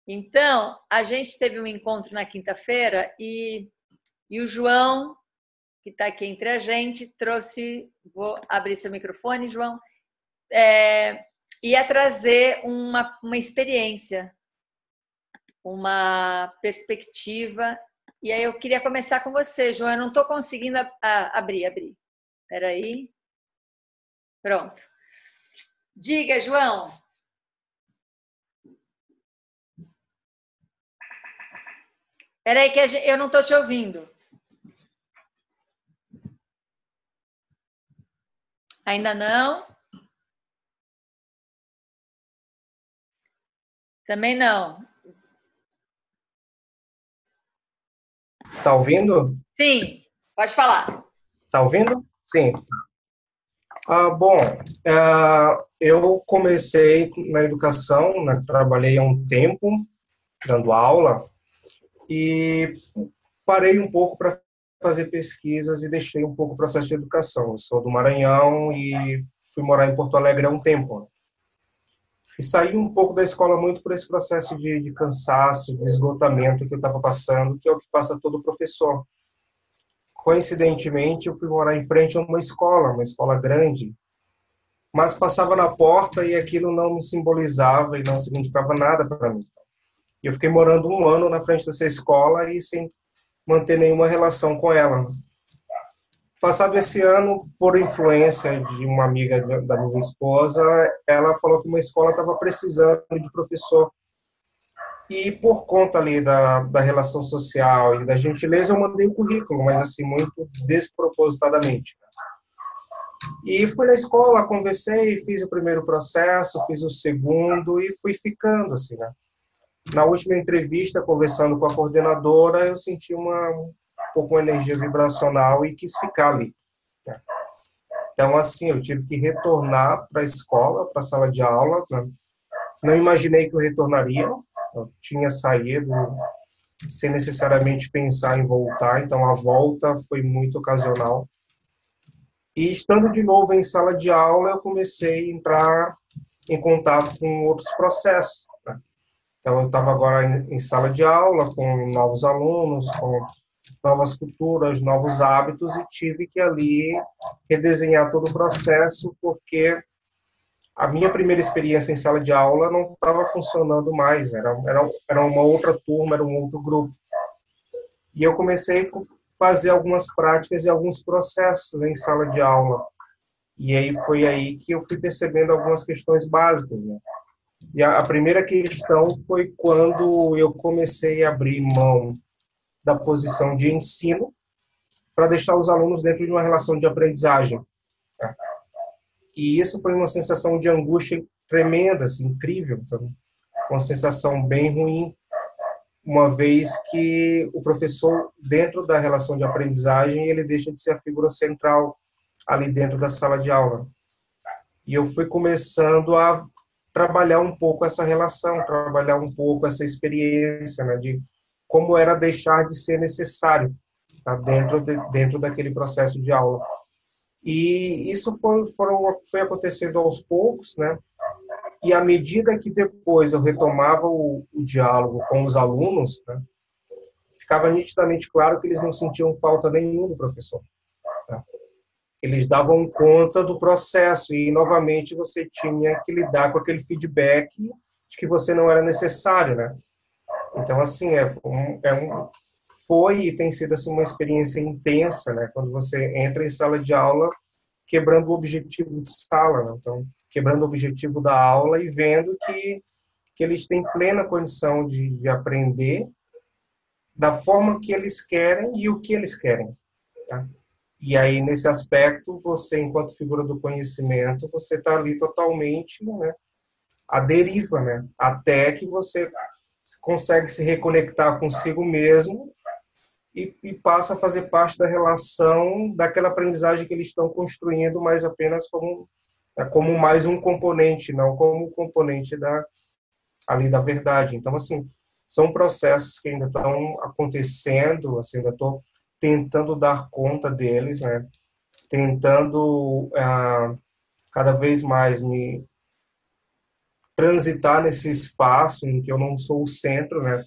Então, a gente teve um encontro na quinta-feira e o João, que está aqui entre a gente, trouxe. Vou abrir seu microfone, João. Ia trazer uma experiência, uma perspectiva. E aí eu queria começar com você, João. Eu não estou conseguindo abrir. Espera aí. Pronto. Diga, João. Espera aí que eu não estou te ouvindo. Ainda não? Também não. Tá ouvindo? Sim, pode falar. Tá ouvindo? Sim. Bom, eu comecei na educação, né, trabalhei há um tempo dando aula e parei um pouco para fazer pesquisas e deixei um pouco o processo de educação. Eu sou do Maranhão e fui morar em Porto Alegre há um tempo. E saí um pouco da escola muito por esse processo de cansaço, de esgotamento que eu estava passando, que é o que passa todo professor. Coincidentemente, eu fui morar em frente a uma escola grande, mas passava na porta e aquilo não me simbolizava e não significava nada para mim. E eu fiquei morando um ano na frente dessa escola e sem manter nenhuma relação com ela. Passado esse ano, por influência de uma amiga da minha esposa, ela falou que uma escola estava precisando de professor. E por conta ali da relação social e da gentileza, eu mandei o currículo, mas assim, muito despropositadamente. E fui na escola, conversei, fiz o primeiro processo, fiz o segundo e fui ficando, assim, né? Na última entrevista, conversando com a coordenadora, eu senti um pouco uma energia vibracional e quis ficar ali, né? Então, assim, eu tive que retornar para a escola, para a sala de aula, né? Não imaginei que eu retornaria, eu tinha saído sem necessariamente pensar em voltar, então a volta foi muito ocasional. E estando de novo em sala de aula, eu comecei a entrar em contato com outros processos, né? Então, eu estava agora em sala de aula com novos alunos, com novas culturas, novos hábitos, e tive que ali redesenhar todo o processo, porque a minha primeira experiência em sala de aula não estava funcionando mais, era uma outra turma, era um outro grupo. E eu comecei a fazer algumas práticas e alguns processos em sala de aula. E aí foi aí que eu fui percebendo algumas questões básicas, né? E a primeira questão foi quando eu comecei a abrir mão da posição de ensino para deixar os alunos dentro de uma relação de aprendizagem, tá? E isso foi uma sensação de angústia tremenda, assim, incrível, uma sensação bem ruim, uma vez que o professor, dentro da relação de aprendizagem, ele deixa de ser a figura central ali dentro da sala de aula. E eu fui começando a trabalhar um pouco essa relação, trabalhar um pouco essa experiência, né, de como era deixar de ser necessário, tá, dentro daquele processo de aula. E isso foi acontecendo aos poucos, né? E à medida que depois eu retomava o diálogo com os alunos, né, ficava nitidamente claro que eles não sentiam falta nenhuma do professor, né? Eles davam conta do processo e, novamente, você tinha que lidar com aquele feedback de que você não era necessário, né? Então, assim, foi e tem sido assim, uma experiência intensa, né? Quando você entra em sala de aula quebrando o objetivo de sala, né? Então, quebrando o objetivo da aula e vendo que eles têm plena condição de aprender da forma que eles querem e o que eles querem, tá? E aí, nesse aspecto, você, enquanto figura do conhecimento, você está ali totalmente, né, à deriva, né? Até que você consegue se reconectar consigo mesmo e passa a fazer parte da relação, daquela aprendizagem que eles estão construindo, mas apenas como mais um componente, não como um componente ali da verdade. Então, assim, são processos que ainda estão acontecendo, assim, ainda estou tentando dar conta deles, né? Tentando cada vez mais me transitar nesse espaço em que eu não sou o centro, né?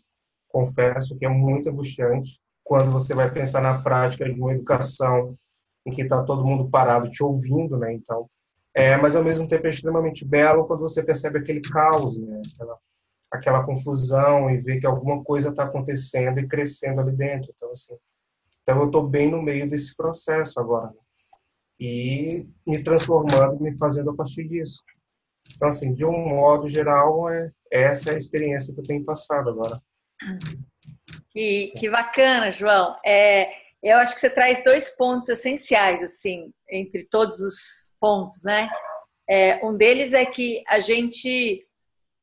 Confesso que é muito angustiante quando você vai pensar na prática de uma educação em que está todo mundo parado te ouvindo, né? Então, mas ao mesmo tempo é extremamente belo quando você percebe aquele caos, né? Aquela confusão e ver que alguma coisa está acontecendo e crescendo ali dentro. Então, assim, eu estou bem no meio desse processo agora, né? E me transformando, me fazendo a partir disso. Então, assim, de um modo geral, essa é a experiência que eu tenho passado agora. Que bacana, João. Eu acho que você traz dois pontos essenciais, assim, entre todos os pontos, né? Um deles é que a gente,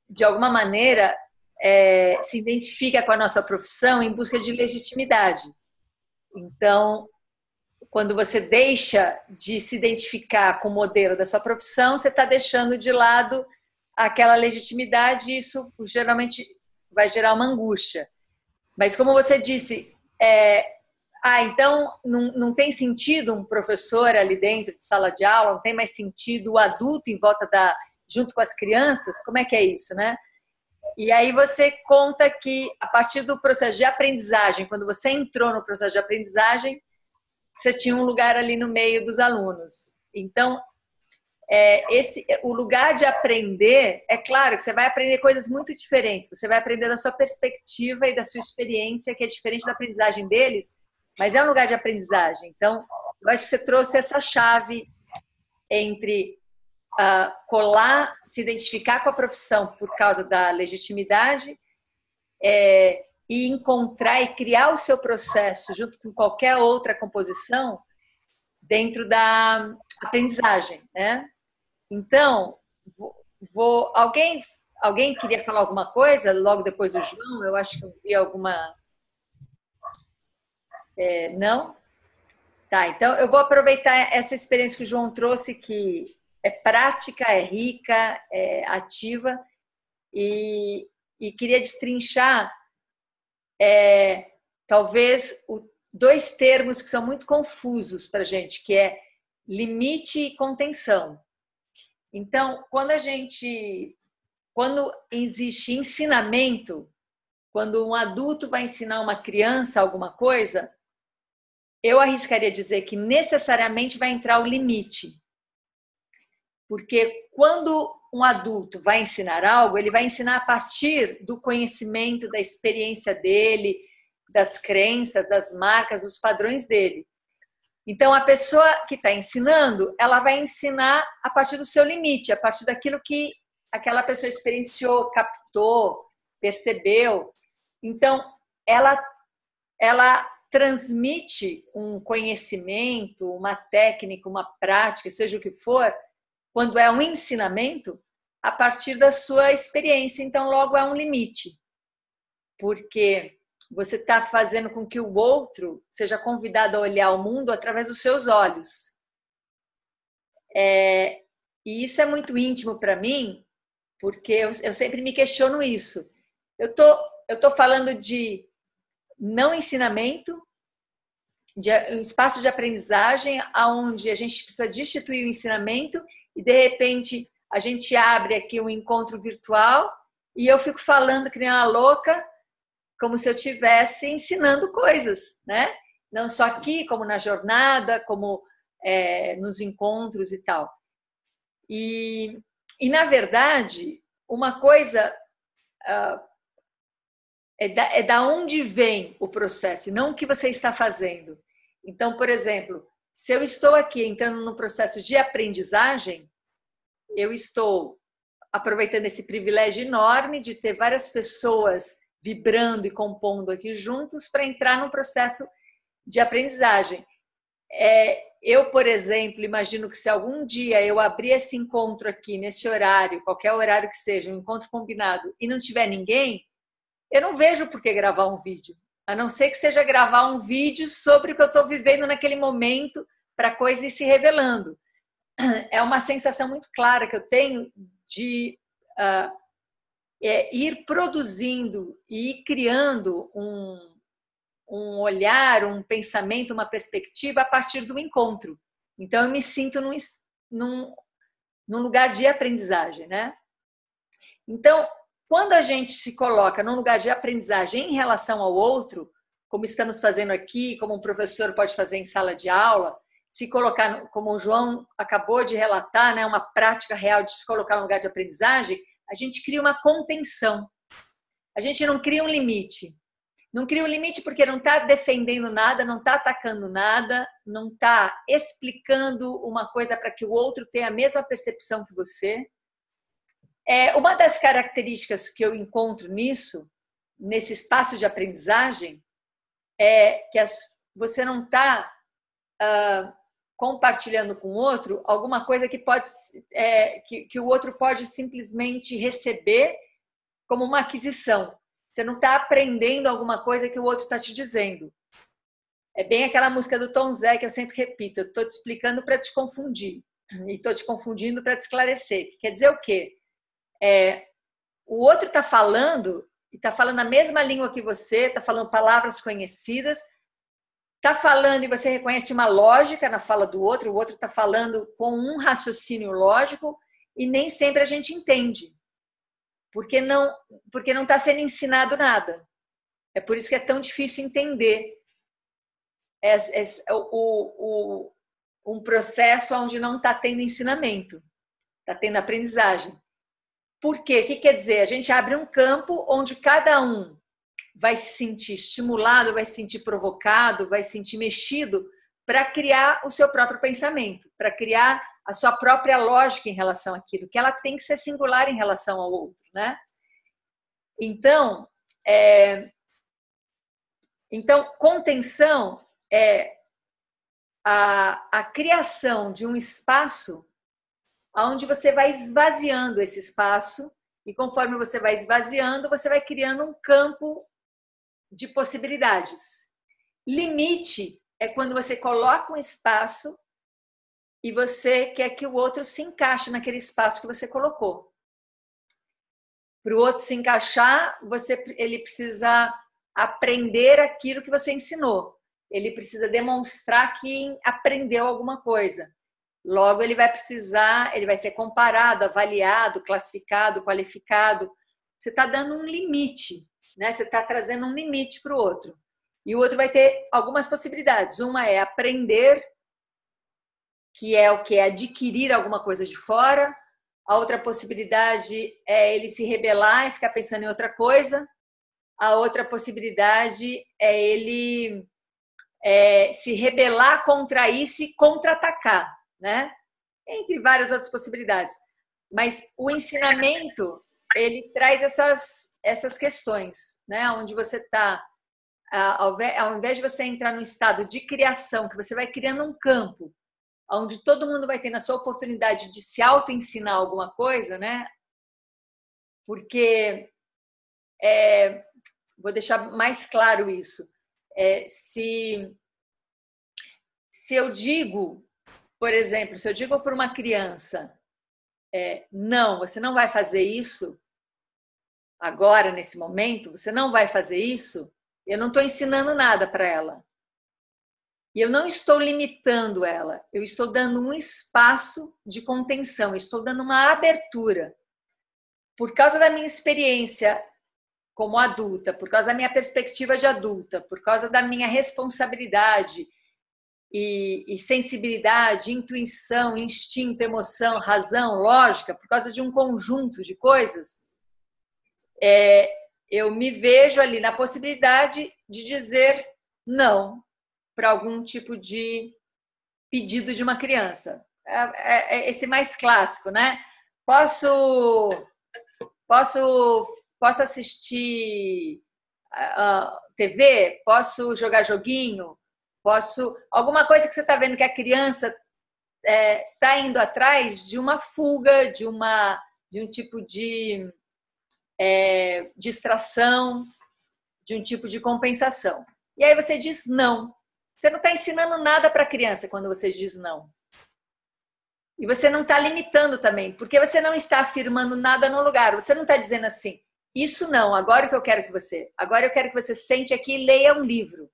de alguma maneira, se identifica com a nossa profissão em busca de legitimidade. Então, quando você deixa de se identificar com o modelo da sua profissão, você está deixando de lado aquela legitimidade e isso geralmente vai gerar uma angústia. Mas como você disse, então não tem sentido um professor ali dentro de sala de aula, não tem mais sentido o adulto em volta junto com as crianças? Como é que é isso, né? E aí você conta que a partir do processo de aprendizagem, quando você entrou no processo de aprendizagem, você tinha um lugar ali no meio dos alunos. Então, o lugar de aprender, é claro que você vai aprender coisas muito diferentes, você vai aprender da sua perspectiva e da sua experiência, que é diferente da aprendizagem deles, mas é um lugar de aprendizagem. Então, eu acho que você trouxe essa chave entre colar, se identificar com a profissão por causa da legitimidade, e encontrar e criar o seu processo junto com qualquer outra composição dentro da aprendizagem, né? Então, alguém queria falar alguma coisa logo depois do João? Eu acho que eu vi alguma... Não? Tá, então eu vou aproveitar essa experiência que o João trouxe, que é prática, é rica, é ativa, e queria destrinchar talvez dois termos que são muito confusos para a gente, que é limite e contenção. Então, quando existe ensinamento, quando um adulto vai ensinar uma criança alguma coisa, eu arriscaria dizer que necessariamente vai entrar o limite. Porque quando um adulto vai ensinar algo, ele vai ensinar a partir do conhecimento, da experiência dele, das crenças, das marcas, dos padrões dele. Então, a pessoa que está ensinando, ela vai ensinar a partir do seu limite, a partir daquilo que aquela pessoa experienciou, captou, percebeu. Então, ela transmite um conhecimento, uma técnica, uma prática, seja o que for, quando é um ensinamento, a partir da sua experiência. Então, logo é um limite, porque você está fazendo com que o outro seja convidado a olhar o mundo através dos seus olhos. E isso é muito íntimo para mim, porque eu sempre me questiono isso. Eu tô falando de não ensinamento, de um espaço de aprendizagem onde a gente precisa destituir o ensinamento e, de repente, a gente abre aqui um encontro virtual e eu fico falando que nem uma louca, como se eu estivesse ensinando coisas, né? Não só aqui, como na jornada, como nos encontros e tal. E na verdade, uma coisa é da onde vem o processo, e não o que você está fazendo. Então, por exemplo, se eu estou aqui entrando no processo de aprendizagem, eu estou aproveitando esse privilégio enorme de ter várias pessoas vibrando e compondo aqui juntos para entrar no processo de aprendizagem. Eu, por exemplo, imagino que se algum dia eu abrir esse encontro aqui, nesse horário, qualquer horário que seja, um encontro combinado, e não tiver ninguém, eu não vejo por que gravar um vídeo, a não ser que seja gravar um vídeo sobre o que eu estou vivendo naquele momento, para a coisa ir se revelando. É uma sensação muito clara que eu tenho de ir produzindo e ir criando um olhar, um pensamento, uma perspectiva a partir do encontro. Então, eu me sinto num lugar de aprendizagem, né? Então, quando a gente se coloca num lugar de aprendizagem em relação ao outro, como estamos fazendo aqui, como um professor pode fazer em sala de aula, se colocar, como o João acabou de relatar, né, uma prática real de se colocar no lugar de aprendizagem, a gente cria uma contenção. A gente não cria um limite. Não cria um limite porque não está defendendo nada, não está atacando nada, não está explicando uma coisa para que o outro tenha a mesma percepção que você. Uma das características que eu encontro nisso, nesse espaço de aprendizagem, é que você não está compartilhando com o outro alguma coisa que que o outro pode simplesmente receber como uma aquisição. Você não está aprendendo alguma coisa que o outro está te dizendo. É bem aquela música do Tom Zé que eu sempre repito: eu estou te explicando para te confundir e estou te confundindo para te esclarecer. Que quer dizer o quê? O outro está falando e está falando a mesma língua que você, está falando palavras conhecidas, está falando e você reconhece uma lógica na fala do outro, o outro está falando com um raciocínio lógico e nem sempre a gente entende, porque não está sendo ensinado nada. É por isso que é tão difícil entender um processo onde não está tendo ensinamento, está tendo aprendizagem. Por quê? O que quer dizer? A gente abre um campo onde cada um vai se sentir estimulado, vai se sentir provocado, vai se sentir mexido para criar o seu próprio pensamento, para criar a sua própria lógica em relação àquilo, que ela tem que ser singular em relação ao outro, né? Então, contenção é a criação de um espaço onde você vai esvaziando esse espaço e conforme você vai esvaziando, você vai criando um campo de possibilidades. Limite é quando você coloca um espaço e você quer que o outro se encaixe naquele espaço que você colocou. Para o outro se encaixar, ele precisa aprender aquilo que você ensinou. Ele precisa demonstrar que aprendeu alguma coisa. Logo, ele vai ser comparado, avaliado, classificado, qualificado. Você está dando um limite, né? Você está trazendo um limite para o outro. E o outro vai ter algumas possibilidades. Uma é aprender, que é o que? Adquirir alguma coisa de fora. A outra possibilidade é ele se rebelar e ficar pensando em outra coisa. A outra possibilidade é ele se rebelar contra isso e contra-atacar, né? Entre várias outras possibilidades. Mas o ensinamento, ele traz essas questões, né? Onde você está, ao invés de você entrar num estado de criação, que você vai criando um campo, onde todo mundo vai ter a sua oportunidade de se auto-ensinar alguma coisa, né? Porque, vou deixar mais claro isso, se eu digo, por exemplo, se eu digo para uma criança, não, você não vai fazer isso agora, nesse momento, você não vai fazer isso, eu não estou ensinando nada para ela. E eu não estou limitando ela, eu estou dando um espaço de contenção, estou dando uma abertura. Por causa da minha experiência como adulta, por causa da minha perspectiva de adulta, por causa da minha responsabilidade e sensibilidade, intuição, instinto, emoção, razão, lógica, por causa de um conjunto de coisas, eu me vejo ali na possibilidade de dizer não para algum tipo de pedido de uma criança. Esse mais clássico, né? Posso assistir TV? Posso jogar joguinho? Alguma coisa que você está vendo que a criança está indo atrás de uma fuga, de um tipo de distração, de um tipo de compensação. E aí você diz não. Você não está ensinando nada para a criança quando você diz não. E você não está limitando também, porque você não está afirmando nada no lugar. Você não está dizendo assim, isso não, agora eu quero que você sente aqui e leia um livro.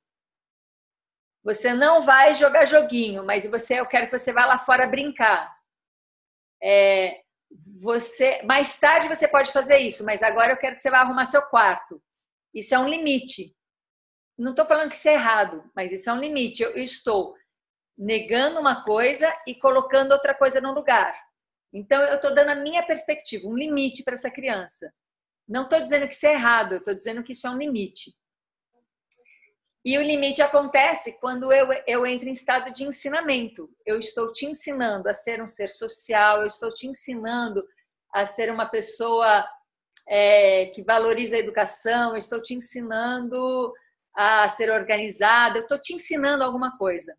Você não vai jogar joguinho, mas eu quero que você vá lá fora brincar. mais tarde você pode fazer isso, mas agora eu quero que você vá arrumar seu quarto. Isso é um limite. Não estou falando que isso é errado, mas isso é um limite. Eu estou negando uma coisa e colocando outra coisa no lugar. Então, eu estou dando a minha perspectiva, um limite para essa criança. Não estou dizendo que isso é errado, eu estou dizendo que isso é um limite. E o limite acontece quando eu entro em estado de ensinamento. Eu estou te ensinando a ser um ser social, eu estou te ensinando a ser uma pessoa que valoriza a educação, eu estou te ensinando a ser organizada, eu estou te ensinando alguma coisa.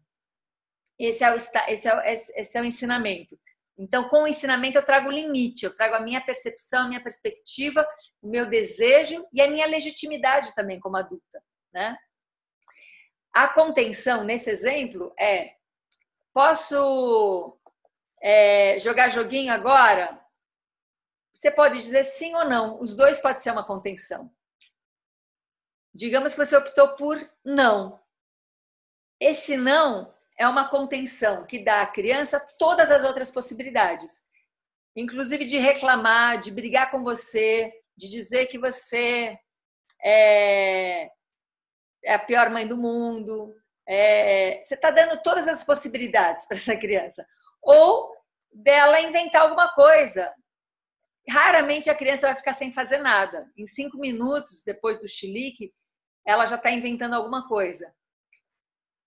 Esse é o ensinamento. Então, com o ensinamento, eu trago o limite, eu trago a minha percepção, a minha perspectiva, o meu desejo e a minha legitimidade também como adulta, né? A contenção, nesse exemplo, posso jogar joguinho agora? Você pode dizer sim ou não. Os dois podem ser uma contenção. Digamos que você optou por não. Esse não é uma contenção que dá à criança todas as outras possibilidades, inclusive de reclamar, de brigar com você, de dizer que você é a pior mãe do mundo. Você está dando todas as possibilidades para essa criança. Ou dela inventar alguma coisa. Raramente a criança vai ficar sem fazer nada. Em 5 minutos, depois do chilique, ela já está inventando alguma coisa.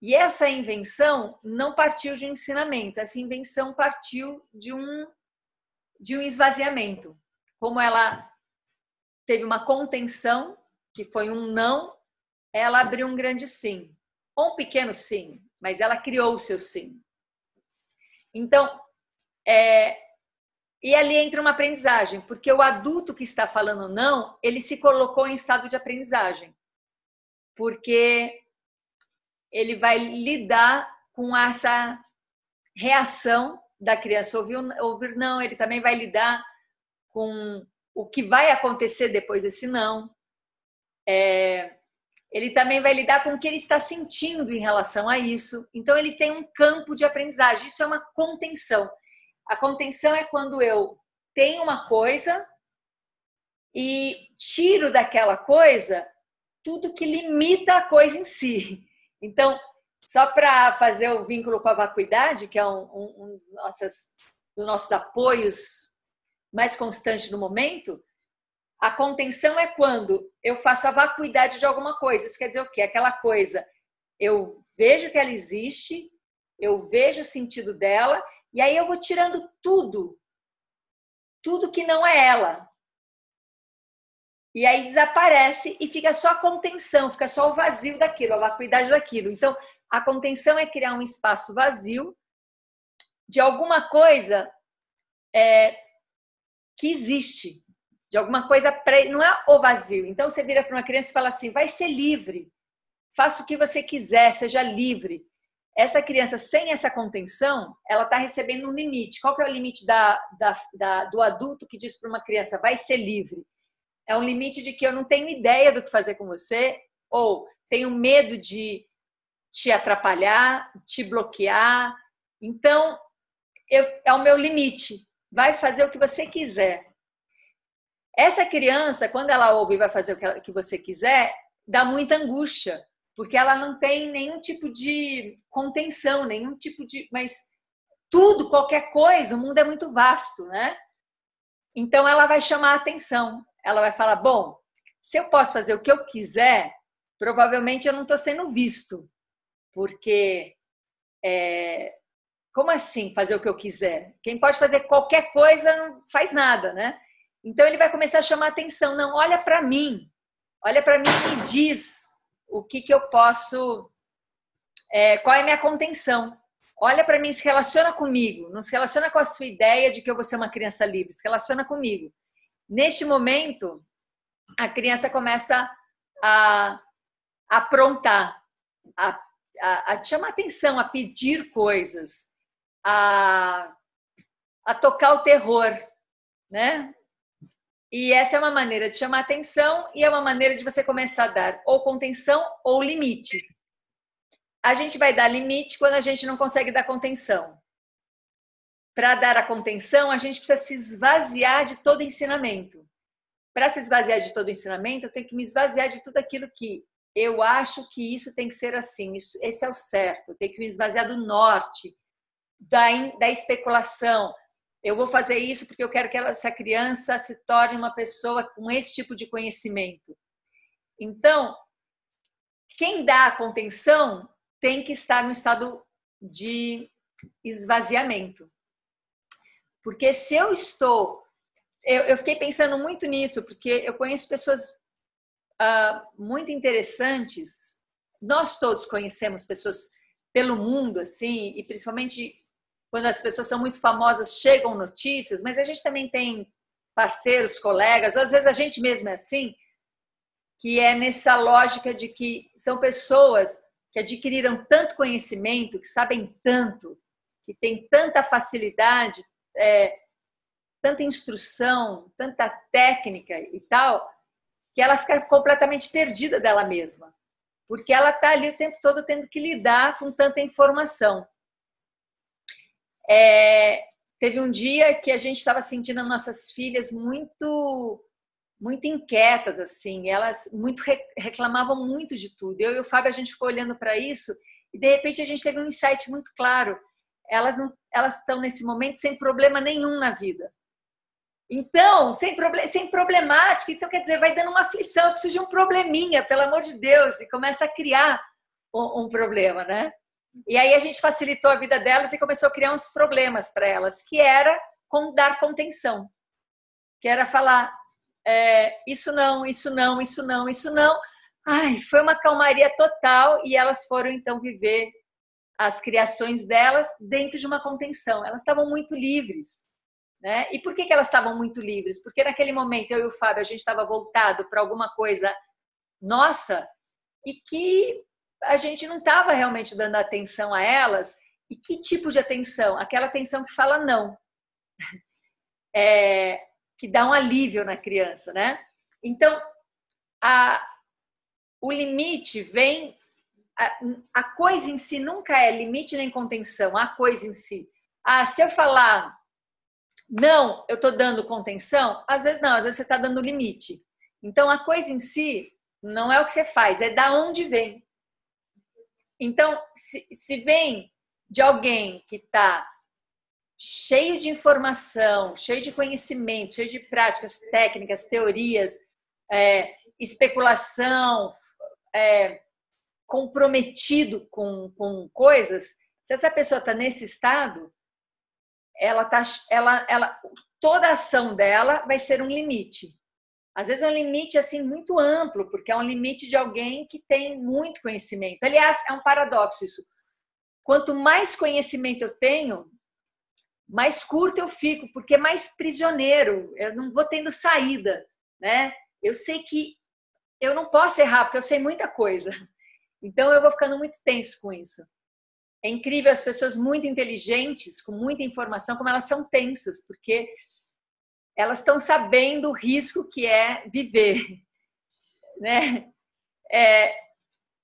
E essa invenção não partiu de um ensinamento, essa invenção partiu de um esvaziamento. Como ela teve uma contenção, que foi um não, ela abriu um grande sim, ou um pequeno sim, mas ela criou o seu sim. Então, e ali entra uma aprendizagem, porque o adulto que está falando não, ele se colocou em estado de aprendizagem, porque ele vai lidar com essa reação da criança ouvir não, ele também vai lidar com o que vai acontecer depois desse não. Ele também vai lidar com o que ele está sentindo em relação a isso. Então, ele tem um campo de aprendizagem. Isso é uma contenção. A contenção é quando eu tenho uma coisa e tiro daquela coisa tudo que limita a coisa em si. Então, só para fazer o vínculo com a vacuidade, que é um dos nossos apoios mais constantes no momento, a contenção é quando eu faço a vacuidade de alguma coisa. Isso quer dizer o quê? Aquela coisa, eu vejo que ela existe, eu vejo o sentido dela, e aí eu vou tirando tudo que não é ela. E aí desaparece e fica só a contenção, fica só o vazio daquilo, a vacuidade daquilo. Então, a contenção é criar um espaço vazio de alguma coisa que existe, de alguma coisa, não é o vazio. Então, você vira para uma criança e fala assim, vai ser livre, faça o que você quiser, seja livre. Essa criança, sem essa contenção, ela está recebendo um limite. Qual que é o limite do adulto que diz para uma criança, vai ser livre? É um limite de que eu não tenho ideia do que fazer com você, ou tenho medo de te atrapalhar, te bloquear. Então, é o meu limite. Vai fazer o que você quiser. Essa criança, quando ela ouve e vai fazer o que você quiser, dá muita angústia, porque ela não tem nenhum tipo de contenção, nenhum tipo de... Mas tudo, qualquer coisa, o mundo é muito vasto, né? Então, ela vai chamar a atenção. Ela vai falar, bom, se eu posso fazer o que eu quiser, provavelmente eu não estou sendo visto. Porque, como assim fazer o que eu quiser? Quem pode fazer qualquer coisa não faz nada, né? Então, ele vai começar a chamar a atenção. Não, olha para mim e diz o que eu posso... qual é a minha contenção? Olha para mim, se relaciona comigo. Não se relaciona com a sua ideia de que eu vou ser uma criança livre. Se relaciona comigo. Neste momento, a criança começa a aprontar, a te chamar atenção, a pedir coisas, a tocar o terror, né? E essa é uma maneira de chamar atenção e é uma maneira de você começar a dar ou contenção ou limite. A gente vai dar limite quando a gente não consegue dar contenção. para dar a contenção, a gente precisa se esvaziar de todo ensinamento. Para se esvaziar de todo ensinamento, eu tenho que me esvaziar de tudo aquilo que eu acho que isso tem que ser assim, esse é o certo. Eu tenho que me esvaziar do norte, da especulação. Eu vou fazer isso porque eu quero que essa criança se torne uma pessoa com esse tipo de conhecimento. Então, quem dá a contenção tem que estar no estado de esvaziamento. Porque se eu estou... Eu fiquei pensando muito nisso, porque eu conheço pessoas muito interessantes. Nós todos conhecemos pessoas pelo mundo, assim, e principalmente quando as pessoas são muito famosas, chegam notícias, mas a gente também tem parceiros, colegas, ou às vezes a gente mesmo é assim, que é nessa lógica de que são pessoas que adquiriram tanto conhecimento, que sabem tanto, que têm tanta facilidade, tanta instrução, tanta técnica e tal, que ela fica completamente perdida dela mesma, porque ela está ali o tempo todo tendo que lidar com tanta informação. Teve um dia que a gente estava sentindo as nossas filhas muito inquietas, assim, elas reclamavam muito de tudo. Eu e o Fábio, a gente ficou olhando para isso e de repente a gente teve um insight muito claro. Elas estão nesse momento sem problema nenhum na vida. Então, sem problemática, então quer dizer, vai dando uma aflição, eu preciso de um probleminha, pelo amor de Deus, e começa a criar um problema, né? E aí a gente facilitou a vida delas e começou a criar uns problemas para elas, que era dar contenção, que era falar isso não, isso não, isso não, isso não. Ai, foi uma calmaria total e elas foram então viver as criações delas dentro de uma contenção. Elas estavam muito livres. Né? E por que elas estavam muito livres? Porque naquele momento eu e o Fábio, a gente estava voltado para alguma coisa nossa e que a gente não estava realmente dando atenção a elas. E que tipo de atenção? Aquela atenção que fala não. Que dá um alívio na criança, né? Então, o limite vem... A coisa em si nunca é limite nem contenção. A coisa em si. Se eu falar... Não, eu estou dando contenção? Às vezes não, às vezes você está dando limite. Então, a coisa em si não é o que você faz, é da onde vem. Então, se vem de alguém que está cheio de informação, cheio de conhecimento, cheio de práticas, técnicas, teorias, especulação, comprometido com coisas, se essa pessoa está nesse estado, toda a ação dela vai ser um limite. Às vezes é um limite assim muito amplo, porque é um limite de alguém que tem muito conhecimento. Aliás, é um paradoxo isso. Quanto mais conhecimento eu tenho, mais curto eu fico, porque mais prisioneiro, eu não vou tendo saída, né? Eu sei que eu não posso errar, porque eu sei muita coisa. Então eu vou ficando muito tenso com isso. É incrível as pessoas muito inteligentes, com muita informação, como elas são tensas, porque elas estão sabendo o risco que é viver, né?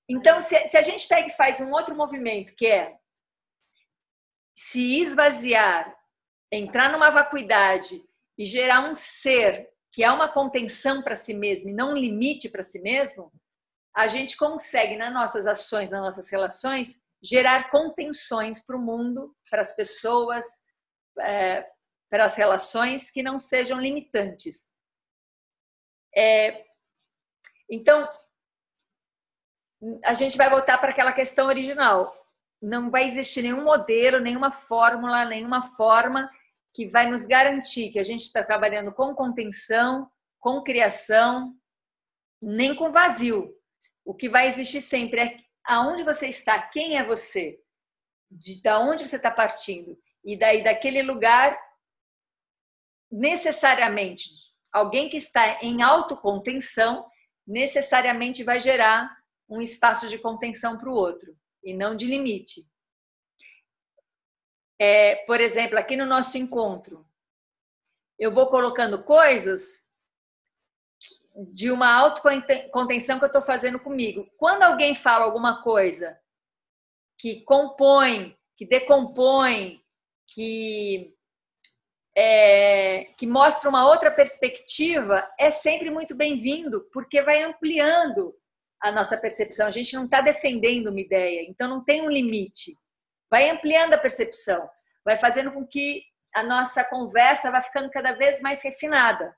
Então, se a gente pega e faz um outro movimento, que é se esvaziar, entrar numa vacuidade e gerar um ser que é uma contenção para si mesmo e não um limite para si mesmo, a gente consegue, nas nossas ações, nas nossas relações, gerar contenções para o mundo, para as pessoas, para as relações que não sejam limitantes. Então, a gente vai voltar para aquela questão original. Não vai existir nenhum modelo, nenhuma fórmula, nenhuma forma que vai nos garantir que a gente está trabalhando com contenção, com criação, nem com vazio. O que vai existir sempre é aonde você está, quem é você, da onde você está partindo. E daí, daquele lugar, necessariamente, alguém que está em autocontenção, necessariamente vai gerar um espaço de contenção para o outro, e não de limite. Por exemplo, aqui no nosso encontro, eu vou colocando coisas de uma autocontenção que eu estou fazendo comigo. Quando alguém fala alguma coisa que compõe, que decompõe, que que mostra uma outra perspectiva, é sempre muito bem-vindo, porque vai ampliando a nossa percepção. A gente não está defendendo uma ideia, então não tem um limite. Vai ampliando a percepção, vai fazendo com que a nossa conversa vá ficando cada vez mais refinada.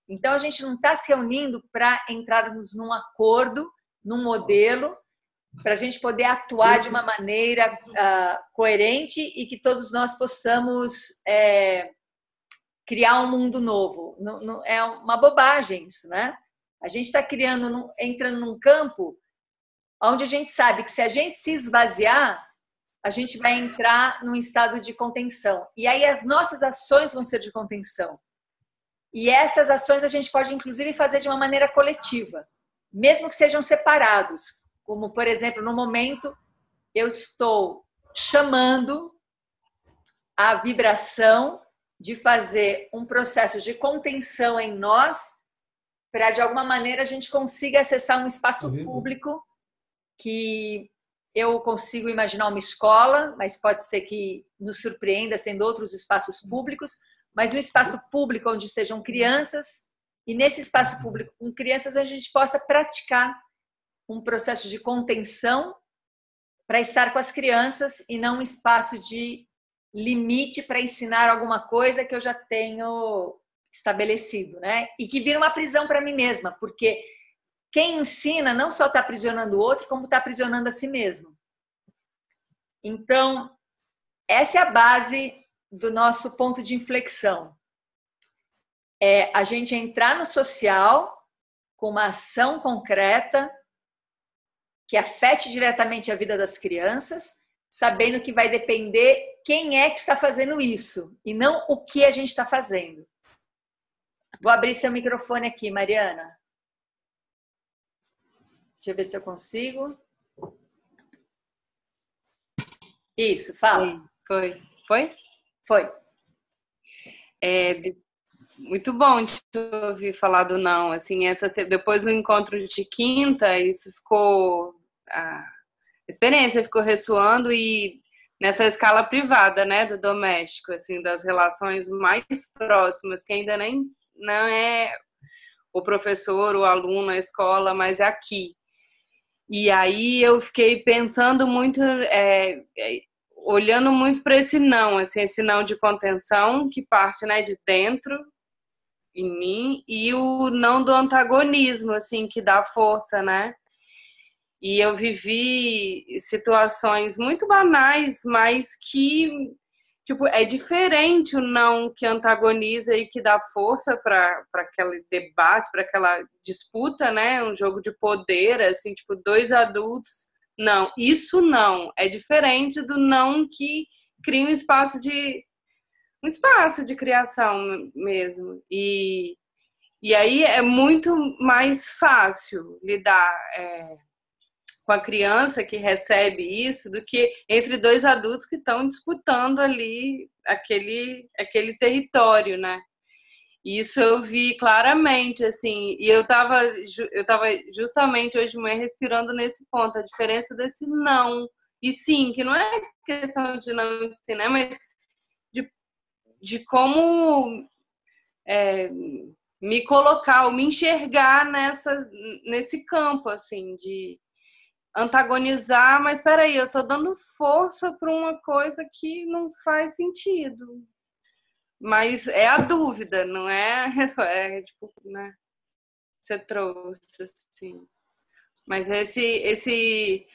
Então, a gente não está se reunindo para entrarmos num acordo, num modelo, para a gente poder atuar de uma maneira coerente e que todos nós possamos criar um mundo novo. Não, é uma bobagem isso, né? A gente está entrando num campo onde a gente sabe que se a gente se esvaziar, a gente vai entrar num estado de contenção. E aí as nossas ações vão ser de contenção. E essas ações a gente pode, inclusive, fazer de uma maneira coletiva, mesmo que sejam separados. Como, por exemplo, no momento, eu estou chamando a vibração de fazer um processo de contenção em nós para, de alguma maneira, a gente consiga acessar um espaço público que eu consigo imaginar uma escola, mas pode ser que nos surpreenda sendo outros espaços públicos, mas um espaço público onde estejam crianças, e nesse espaço público com crianças a gente possa praticar um processo de contenção para estar com as crianças e não um espaço de limite para ensinar alguma coisa que eu já tenho estabelecido, né? E que vira uma prisão para mim mesma, porque quem ensina não só está aprisionando o outro, como está aprisionando a si mesmo. Então, essa é a base do nosso ponto de inflexão. É a gente entrar no social com uma ação concreta que afete diretamente a vida das crianças, sabendo que vai depender quem é que está fazendo isso e não o que a gente está fazendo. Vou abrir seu microfone aqui, Mariana. Deixa eu ver se eu consigo. Isso, fala. Foi? Foi. Muito bom de ouvir falar do não. Assim, depois do encontro de quinta, isso ficou... A experiência ficou ressoando e nessa escala privada, né, do doméstico, assim, das relações mais próximas, que ainda nem não é o professor, o aluno, a escola, mas é aqui. E aí eu fiquei pensando muito, olhando muito para esse não, assim, esse não de contenção que parte, né, de dentro em mim, e o não do antagonismo, assim, que dá força, né? E eu vivi situações muito banais, mas que, tipo, é diferente o não que antagoniza e que dá força para aquele debate, para aquela disputa, né? Um jogo de poder, assim, tipo, dois adultos. Não, isso não. É diferente do não que cria um espaço de criação mesmo. E aí é muito mais fácil lidar com a criança que recebe isso do que entre dois adultos que estão disputando ali aquele território, né? Isso eu vi claramente, assim, e eu tava justamente hoje de manhã respirando nesse ponto, a diferença desse não e sim, que não é questão de não ensinar, mas de como me colocar, ou me enxergar nesse campo, assim, de antagonizar, mas peraí, eu tô dando força para uma coisa que não faz sentido. Mas é a dúvida, não é? Tipo, né? Você trouxe, assim. Mas esse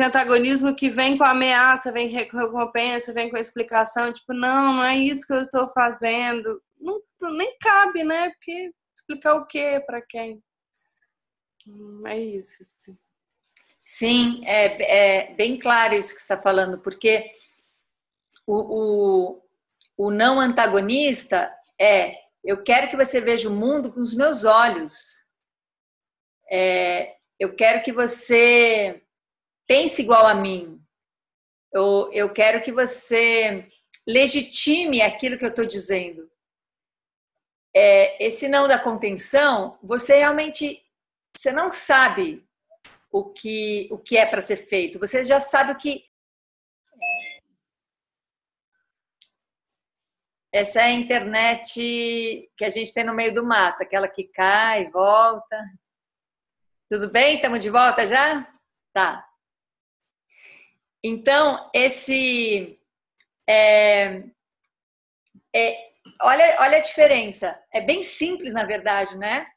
antagonismo que vem com a ameaça, vem com a recompensa, vem com a explicação, tipo, não é isso que eu estou fazendo. Não, nem cabe, né? Porque explicar o quê para quem? É isso, assim. Sim, é bem claro isso que você está falando, porque o não antagonista eu quero que você veja o mundo com os meus olhos. Eu quero que você pense igual a mim. Eu quero que você legitime aquilo que eu estou dizendo. Esse não da contenção, você não sabe o que é para ser feito. Você já sabe o que... Essa é a internet que a gente tem no meio do mato, aquela que cai e volta. Tudo bem? Estamos de volta já? Tá. Então, olha a diferença. É bem simples, na verdade, né?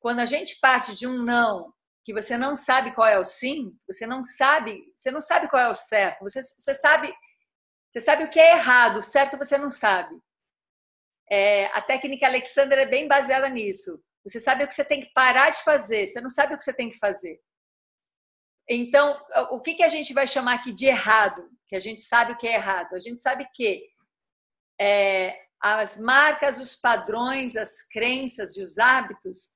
Quando a gente parte de um não, que você não sabe qual é o sim, você não sabe qual é o certo. Você sabe o que é errado, o certo você não sabe. A técnica Alexander é bem baseada nisso. Você sabe o que você tem que parar de fazer, você não sabe o que você tem que fazer. Então, o que a gente vai chamar aqui de errado? Que a gente sabe o que é errado. A gente sabe que as marcas, os padrões, as crenças e os hábitos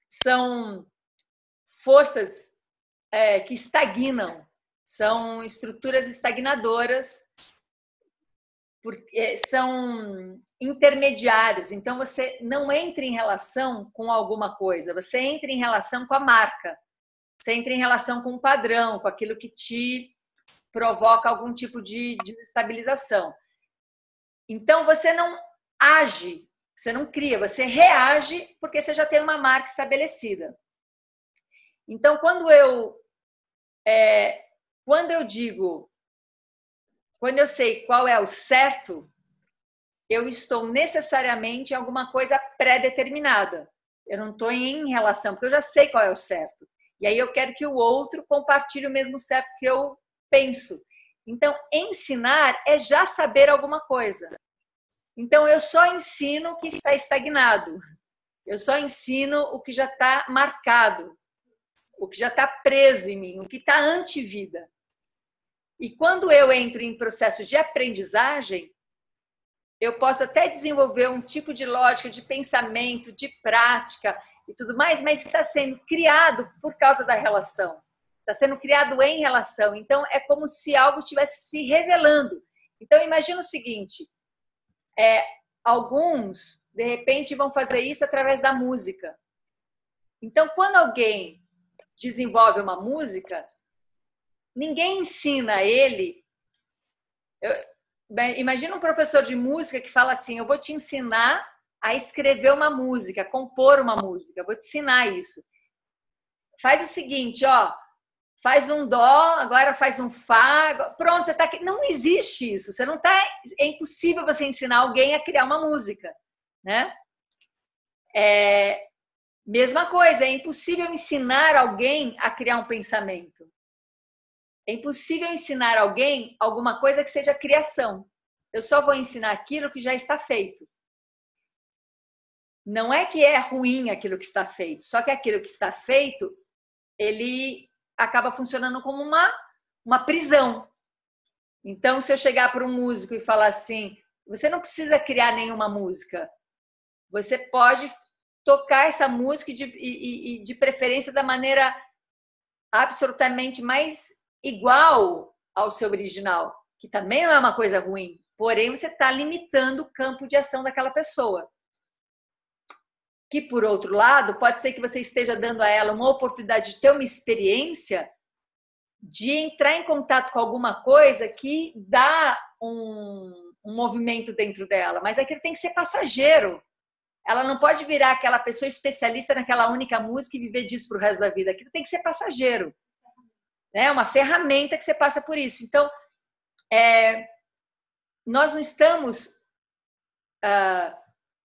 são forças que estagnam, são estruturas estagnadoras, porque são intermediários. Então, você não entra em relação com alguma coisa, você entra em relação com a marca, você entra em relação com o padrão, com aquilo que te provoca algum tipo de desestabilização. Então, você não age, você não cria, você reage porque você já tem uma marca estabelecida. Então, quando eu sei qual é o certo, eu estou necessariamente em alguma coisa pré-determinada. Eu não estou em relação, porque eu já sei qual é o certo. E aí eu quero que o outro compartilhe o mesmo certo que eu penso. Então, ensinar é já saber alguma coisa. Então, eu só ensino o que está estagnado. Eu só ensino o que já está marcado, o que já está preso em mim, o que está antivida. E quando eu entro em processo de aprendizagem, eu posso até desenvolver um tipo de lógica, de pensamento, de prática e tudo mais, mas está sendo criado por causa da relação. Está sendo criado em relação. Então, é como se algo estivesse se revelando. Então, imagina o seguinte, alguns, de repente, vão fazer isso através da música. Então, quando alguém desenvolve uma música, ninguém ensina ele. Imagina um professor de música que fala assim: eu vou te ensinar a escrever uma música, a compor uma música, eu vou te ensinar isso. Faz o seguinte, ó, faz um dó, agora faz um fá, pronto, você está aqui. Não existe isso. Você não tá. É impossível você ensinar alguém a criar uma música, né? Mesma coisa, é impossível ensinar alguém a criar um pensamento. É impossível ensinar alguém alguma coisa que seja criação. Eu só vou ensinar aquilo que já está feito. Não é que é ruim aquilo que está feito, só que aquilo que está feito, ele acaba funcionando como uma prisão. Então, se eu chegar para um músico e falar assim, você não precisa criar nenhuma música, você pode tocar essa música e de preferência da maneira absolutamente mais igual ao seu original, que também não é uma coisa ruim, porém você está limitando o campo de ação daquela pessoa. Que, por outro lado, pode ser que você esteja dando a ela uma oportunidade de ter uma experiência, de entrar em contato com alguma coisa que dá um movimento dentro dela, mas aquilo tem que ser passageiro. Ela não pode virar aquela pessoa especialista naquela única música e viver disso para o resto da vida. Aquilo tem que ser passageiro. É uma ferramenta que você passa por isso. Então, nós não estamos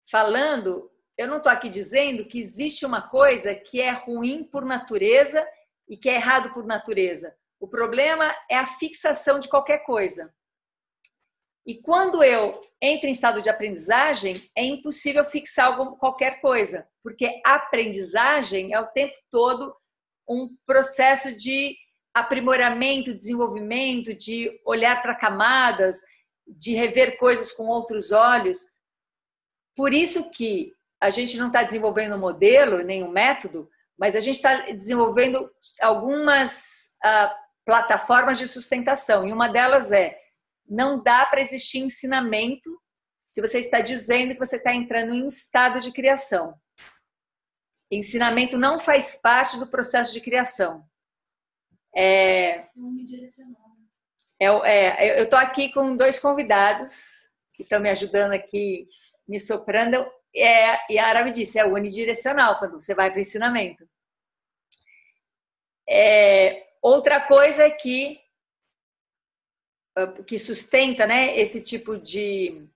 falando, eu não estou aqui dizendo que existe uma coisa que é ruim por natureza e que é errado por natureza. O problema é a fixação de qualquer coisa. E quando eu entro em estado de aprendizagem, é impossível fixar qualquer coisa, porque a aprendizagem é o tempo todo um processo de aprimoramento, desenvolvimento, de olhar para camadas, de rever coisas com outros olhos. Por isso que a gente não está desenvolvendo um modelo, nem um método, mas a gente está desenvolvendo algumas plataformas de sustentação. E uma delas não dá para existir ensinamento se você está dizendo que você está entrando em estado de criação. Ensinamento não faz parte do processo de criação. Eu estou aqui com 2 convidados que estão me ajudando aqui, me soprando, e a Ara me disse, é unidirecional quando você vai para o ensinamento. Outra coisa que sustenta, né, esse tipo de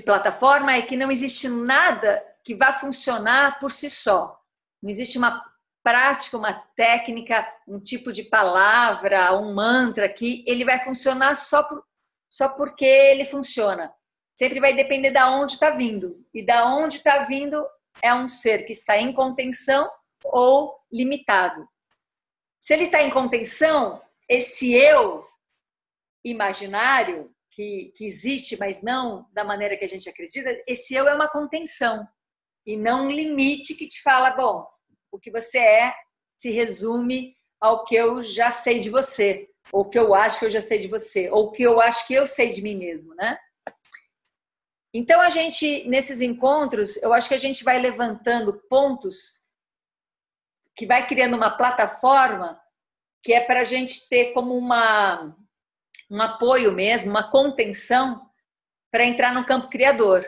plataforma é que não existe nada que vá funcionar por si só. Não existe uma prática, uma técnica, um tipo de palavra, um mantra que ele vai funcionar só porque ele funciona. Sempre vai depender de onde está vindo. E da onde está vindo é um ser que está em contenção ou limitado. Se ele está em contenção, esse eu imaginário, que existe, mas não da maneira que a gente acredita, esse eu é uma contenção e não um limite que te fala, bom, o que você é se resume ao que eu já sei de você, ou o que eu acho que eu já sei de você, ou o que eu acho que eu sei de mim mesmo, né? Então, a gente, nesses encontros, eu acho que a gente vai levantando pontos que vai criando uma plataforma que é para a gente ter como um apoio mesmo, uma contenção para entrar no campo criador.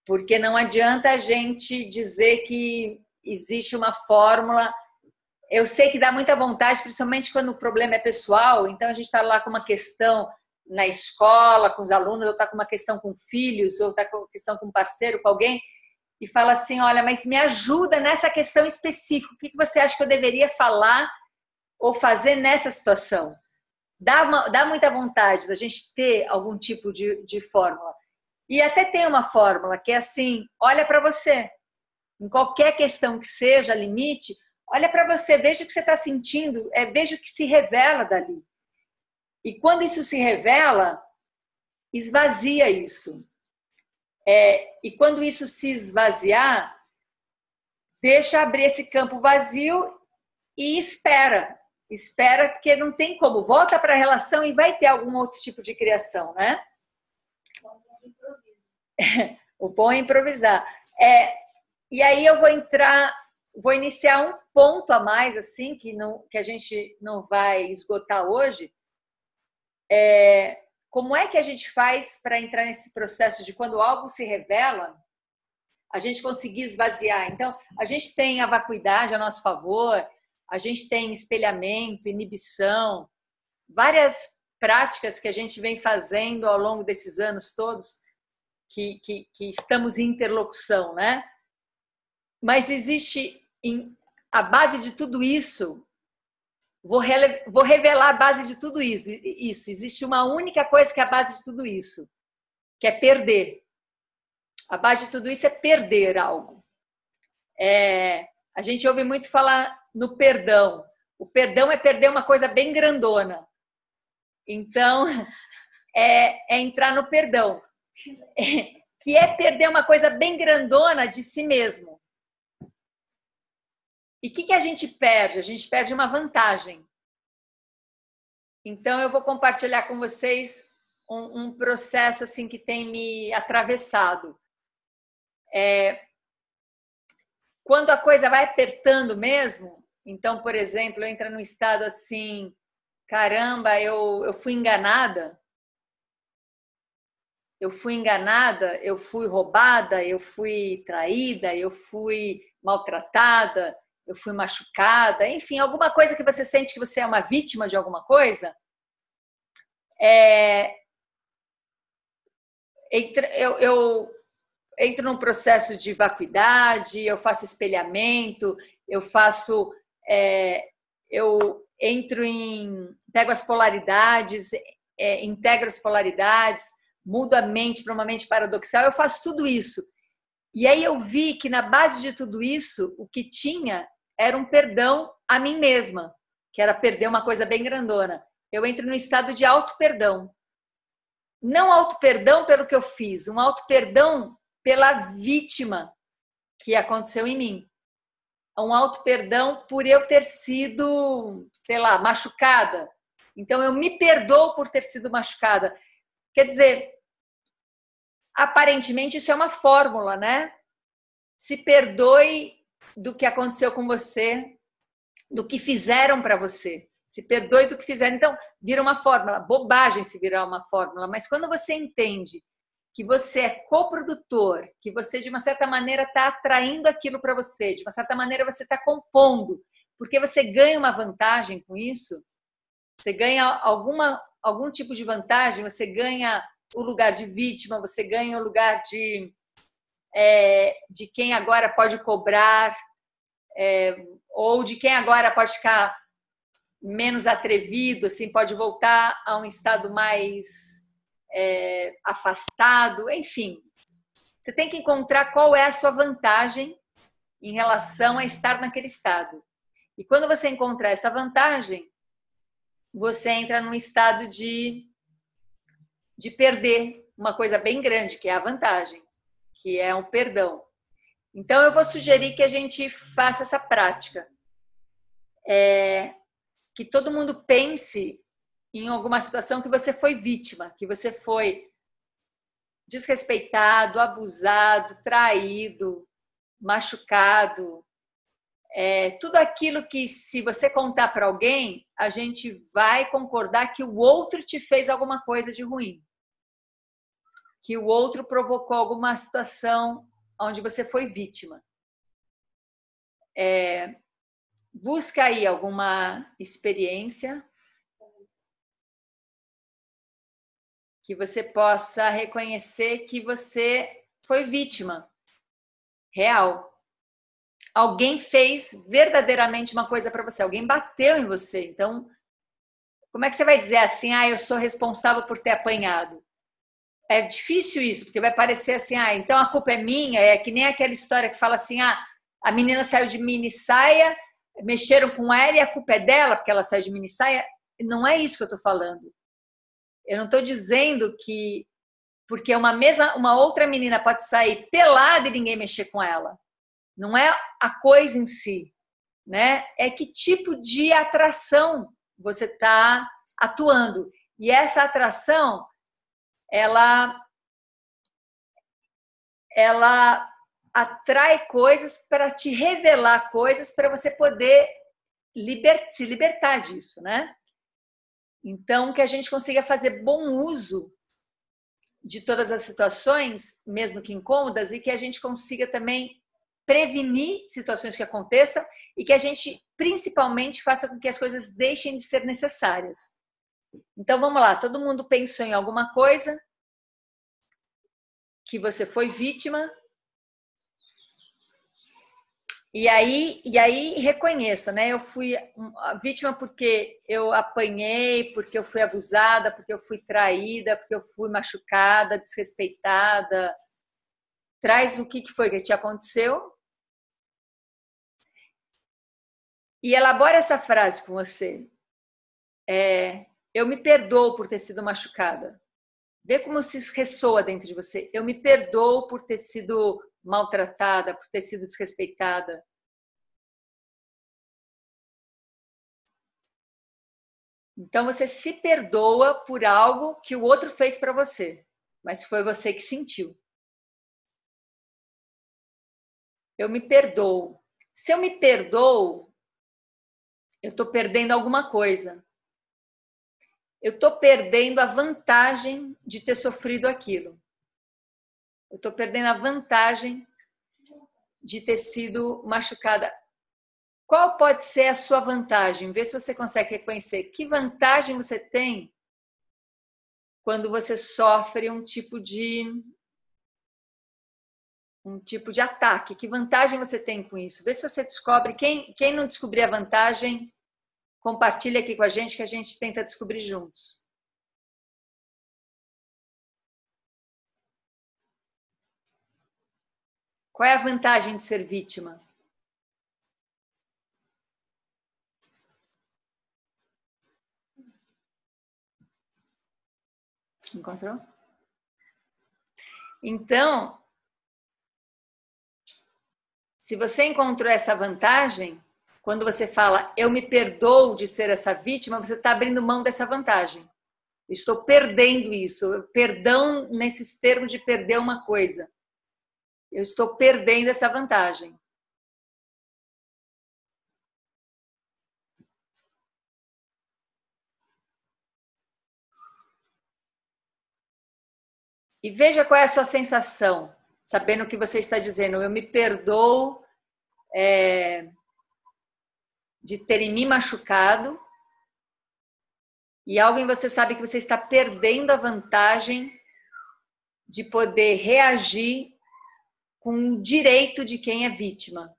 Porque não adianta a gente dizer que existe uma fórmula. Eu sei que dá muita vontade, principalmente quando o problema é pessoal. Então, a gente está lá com uma questão na escola, com os alunos, ou está com uma questão com filhos, ou está com uma questão com um parceiro, com alguém, e fala assim, olha, mas me ajuda nessa questão específica. O que você acha que eu deveria falar ou fazer nessa situação? Dá muita vontade da gente ter algum tipo de fórmula. E até tem uma fórmula que é assim, olha para você. Em qualquer questão que seja, limite, olha para você, veja o que você está sentindo, veja o que se revela dali. E quando isso se revela, esvazia isso. E quando isso se esvaziar, deixa abrir esse campo vazio e espera. Espera, porque não tem como. Volta para a relação e vai ter algum outro tipo de criação, né? O bom é improvisar. E aí eu vou iniciar um ponto a mais, assim, que a gente não vai esgotar hoje. Como é que a gente faz para entrar nesse processo de quando algo se revela, a gente conseguir esvaziar? Então, a gente tem a vacuidade a nosso favor, a gente tem espelhamento, inibição, várias práticas que a gente vem fazendo ao longo desses anos todos, que estamos em interlocução, né? Mas existe, a base de tudo isso, vou revelar a base de tudo isso. Existe uma única coisa que é a base de tudo isso, que é perder. A base de tudo isso é perder algo. A gente ouve muito falar no perdão. O perdão é perder uma coisa bem grandona. Então, é entrar no perdão, que é perder uma coisa bem grandona de si mesmo. E o que a gente perde? A gente perde uma vantagem. Então, eu vou compartilhar com vocês um processo assim que tem me atravessado. Quando a coisa vai apertando mesmo, então, por exemplo, eu entro num estado assim, caramba, eu fui enganada, eu fui roubada, eu fui traída, eu fui maltratada, eu fui machucada, enfim, alguma coisa que você sente que você é uma vítima de alguma coisa, eu entro num processo de vacuidade, eu faço espelhamento, eu pego as polaridades, integro as polaridades, mudo a mente para uma mente paradoxal, eu faço tudo isso. E aí eu vi que na base de tudo isso, o que tinha era um perdão a mim mesma, que era perder uma coisa bem grandona. Eu entro no estado de auto-perdão. Não auto-perdão pelo que eu fiz, um auto-perdão pela vítima que aconteceu em mim. Um auto-perdão por eu ter sido, sei lá, machucada. Então, eu me perdoo por ter sido machucada. Quer dizer, aparentemente isso é uma fórmula, né? Se perdoe do que aconteceu com você, do que fizeram para você. Se perdoe do que fizeram. Então, vira uma fórmula. Bobagem se virar uma fórmula. Mas quando você entende que você é coprodutor, que você, de uma certa maneira, está atraindo aquilo para você, de uma certa maneira, você está compondo, porque você ganha uma vantagem com isso, você ganha algum tipo de vantagem, você ganha o lugar de vítima, você ganha o lugar de quem agora pode cobrar, ou de quem agora pode ficar menos atrevido, assim, pode voltar a um estado mais afastado, enfim. Você tem que encontrar qual é a sua vantagem em relação a estar naquele estado. E quando você encontrar essa vantagem, você entra num estado de perder uma coisa bem grande, que é a vantagem, que é o perdão. Então, eu vou sugerir que a gente faça essa prática. Que todo mundo pense em alguma situação que você foi vítima, que você foi desrespeitado, abusado, traído, machucado. Tudo aquilo que, se você contar para alguém, a gente vai concordar que o outro te fez alguma coisa de ruim, que o outro provocou alguma situação onde você foi vítima. Busca aí alguma experiência que você possa reconhecer que você foi vítima real. Alguém fez verdadeiramente uma coisa para você, alguém bateu em você. Então, como é que você vai dizer assim, eu sou responsável por ter apanhado? É difícil isso, porque vai parecer assim, então a culpa é minha, é que nem aquela história que fala assim, a menina saiu de mini saia, mexeram com ela e a culpa é dela, porque ela saiu de mini saia. Não é isso que eu estou falando. Eu não estou dizendo que porque uma outra menina pode sair pelada e ninguém mexer com ela. Não é a coisa em si, né? É que tipo de atração você está atuando. E essa atração, ela atrai coisas para te revelar coisas para você poder se libertar disso, né? Então, que a gente consiga fazer bom uso de todas as situações, mesmo que incômodas, e que a gente consiga também prevenir situações que aconteçam e que a gente, principalmente, faça com que as coisas deixem de ser necessárias. Então, vamos lá. Todo mundo pensou em alguma coisa que você foi vítima. E aí reconheça, né? Eu fui vítima porque eu apanhei, porque eu fui abusada, porque eu fui traída, porque eu fui machucada, desrespeitada. Traz o que foi que te aconteceu e elabora essa frase com você. Eu me perdoo por ter sido machucada. Vê como se isso ressoa dentro de você. Eu me perdoo por ter sido maltratada, por ter sido desrespeitada. Então você se perdoa por algo que o outro fez para você, mas foi você que sentiu. Eu me perdoo. Se eu me perdoo, eu estou perdendo alguma coisa. Eu estou perdendo a vantagem de ter sofrido aquilo. Eu estou perdendo a vantagem de ter sido machucada. Qual pode ser a sua vantagem? Vê se você consegue reconhecer. Que vantagem você tem quando você sofre um tipo de ataque? Que vantagem você tem com isso? Vê se você descobre. Quem não descobrir a vantagem, compartilha aqui com a gente que a gente tenta descobrir juntos. Qual é a vantagem de ser vítima? Encontrou? Então, se você encontrou essa vantagem, quando você fala eu me perdoo de ser essa vítima, você está abrindo mão dessa vantagem. Estou perdendo isso. Perdão nesses termos de perder uma coisa. Eu estou perdendo essa vantagem. e veja qual é a sua sensação, sabendo o que você está dizendo. Eu me perdoo de terem me machucado, e algo em você sabe que você está perdendo a vantagem de poder reagir com o direito de quem é vítima.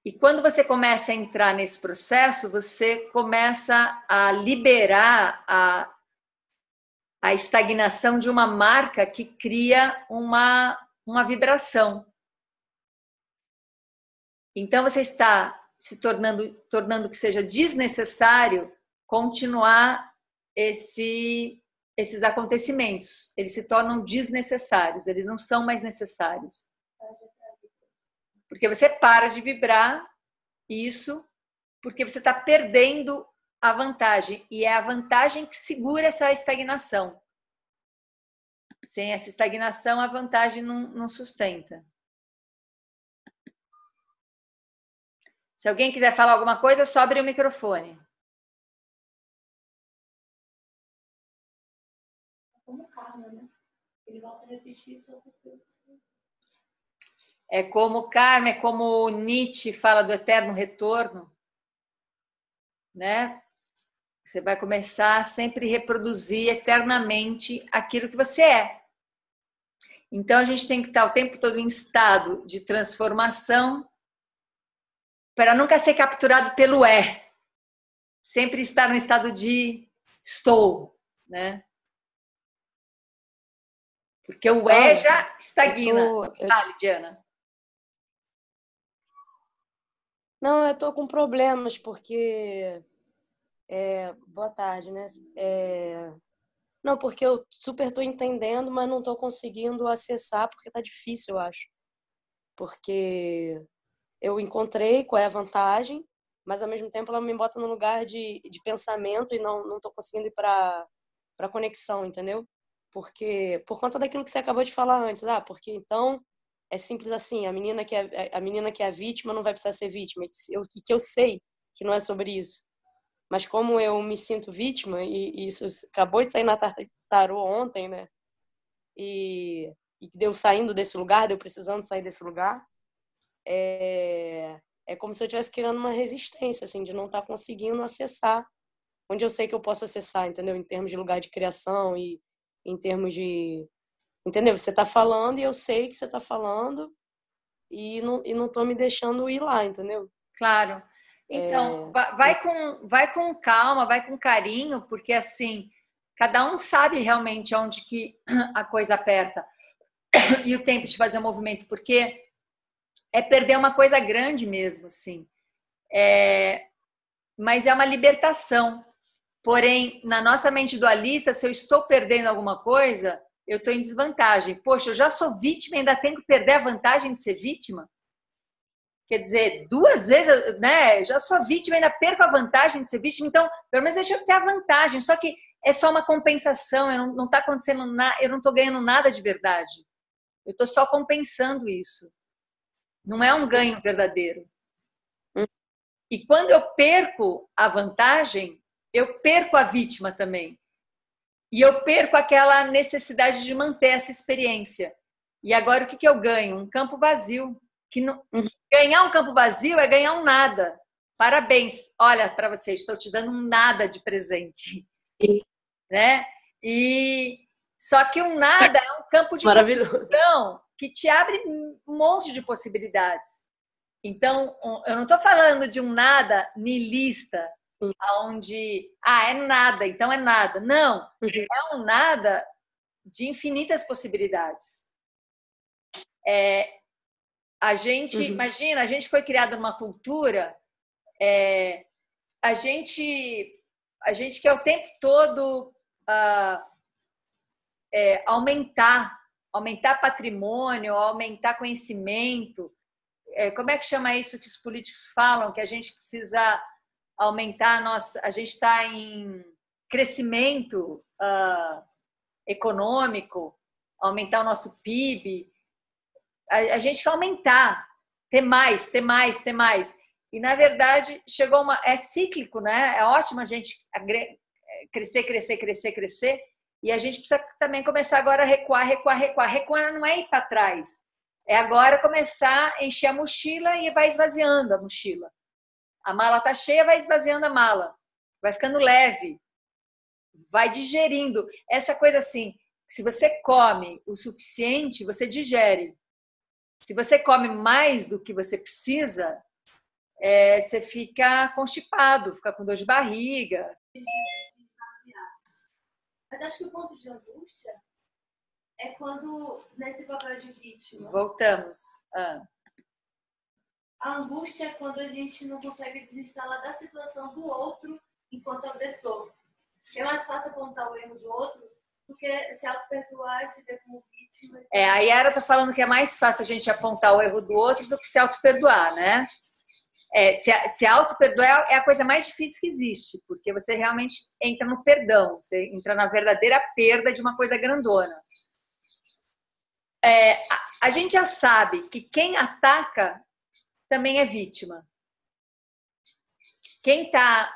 E quando você começa a entrar nesse processo, você começa a liberar a estagnação de uma marca que cria uma vibração. Então, você está se tornando que seja desnecessário continuar esses acontecimentos. Eles se tornam desnecessários, eles não são mais necessários. Porque você para de vibrar isso, porque você está perdendo a vantagem. E é a vantagem que segura essa estagnação. Sem essa estagnação, a vantagem não sustenta. Se alguém quiser falar alguma coisa, só abre o microfone. Como karma, né? Ele volta a repetir isso. É como karma, é como Nietzsche fala do eterno retorno, né? Você vai começar a sempre reproduzir eternamente aquilo que você é. Então, a gente tem que estar o tempo todo em estado de transformação para nunca ser capturado pelo sempre estar no estado de estou, né? Porque o já estagna. Fale, Diana. Não, eu tô com problemas porque... boa tarde, né? Não, porque eu super tô entendendo, mas não tô conseguindo acessar porque tá difícil, eu acho. Porque eu encontrei qual é a vantagem, mas ao mesmo tempo ela me bota no lugar de pensamento e não tô conseguindo ir para conexão, entendeu? Porque por conta daquilo que você acabou de falar antes, porque então é simples assim, a menina que é a vítima não vai precisar ser vítima, e que eu sei que não é sobre isso. Mas como eu me sinto vítima, e isso acabou de sair na tarô ontem, né? E deu saindo desse lugar, deu precisando sair desse lugar, é como se eu estivesse criando uma resistência, assim, de não estar conseguindo acessar onde eu sei que eu posso acessar, entendeu? Em termos de lugar de criação e em termos de... Entendeu? Você está falando e eu sei que você está falando e não tô me deixando ir lá, entendeu? Claro. Então, vai com calma, vai com carinho, porque assim, cada um sabe realmente onde que a coisa aperta e o tempo de fazer o movimento, porque é perder uma coisa grande mesmo, assim. Mas é uma libertação. Porém, na nossa mente dualista, se eu estou perdendo alguma coisa, eu estou em desvantagem. Poxa, eu já sou vítima e ainda tenho que perder a vantagem de ser vítima? Quer dizer, 2 vezes, né? Já sou vítima e ainda perco a vantagem de ser vítima. Então, pelo menos deixa eu ter a vantagem. Só que é só uma compensação. Não está acontecendo nada. Eu não estou ganhando nada de verdade. Eu estou só compensando isso. Não é um ganho verdadeiro. E quando eu perco a vantagem, eu perco a vítima também. E eu perco aquela necessidade de manter essa experiência. E agora o que eu ganho? Um campo vazio. Ganhar um campo vazio é ganhar um nada. Parabéns. Olha para você, estou te dando um nada de presente. Né? E só que um nada é um campo de construção que te abre um monte de possibilidades. Então, eu não estou falando de um nada niilista, onde é nada, então é nada. Não, é um nada de infinitas possibilidades. A gente, imagina, a gente foi criado numa cultura, a gente quer o tempo todo aumentar patrimônio, aumentar conhecimento. Como é que chama isso que os políticos falam? Que a gente precisa aumentar a gente está em crescimento econômico, aumentar o nosso PIB. A gente quer aumentar, ter mais. E, na verdade, é cíclico, né? É ótimo a gente crescer, crescer, crescer, crescer. E a gente precisa também começar agora a recuar, recuar, recuar. Recuar não é ir para trás. É agora começar a encher a mochila e vai esvaziando a mochila. A mala está cheia, vai esvaziando a mala. Vai ficando leve. Vai digerindo. Essa coisa assim, se você come o suficiente, você digere. Se você come mais do que você precisa, você fica constipado, fica com dor de barriga. Mas acho que o ponto de angústia é quando, nesse papel de vítima... Voltamos. A angústia é quando a gente não consegue desinstalar da situação do outro enquanto agressor. É mais fácil apontar o erro do outro do que se auto-perdoar e se ver como vítima. A Yara está falando que é mais fácil a gente apontar o erro do outro do que se auto-perdoar, né? Se auto-perdoar é a coisa mais difícil que existe, porque você realmente entra no perdão, você entra na verdadeira perda de uma coisa grandona. A gente já sabe que quem ataca também é vítima. Quem tá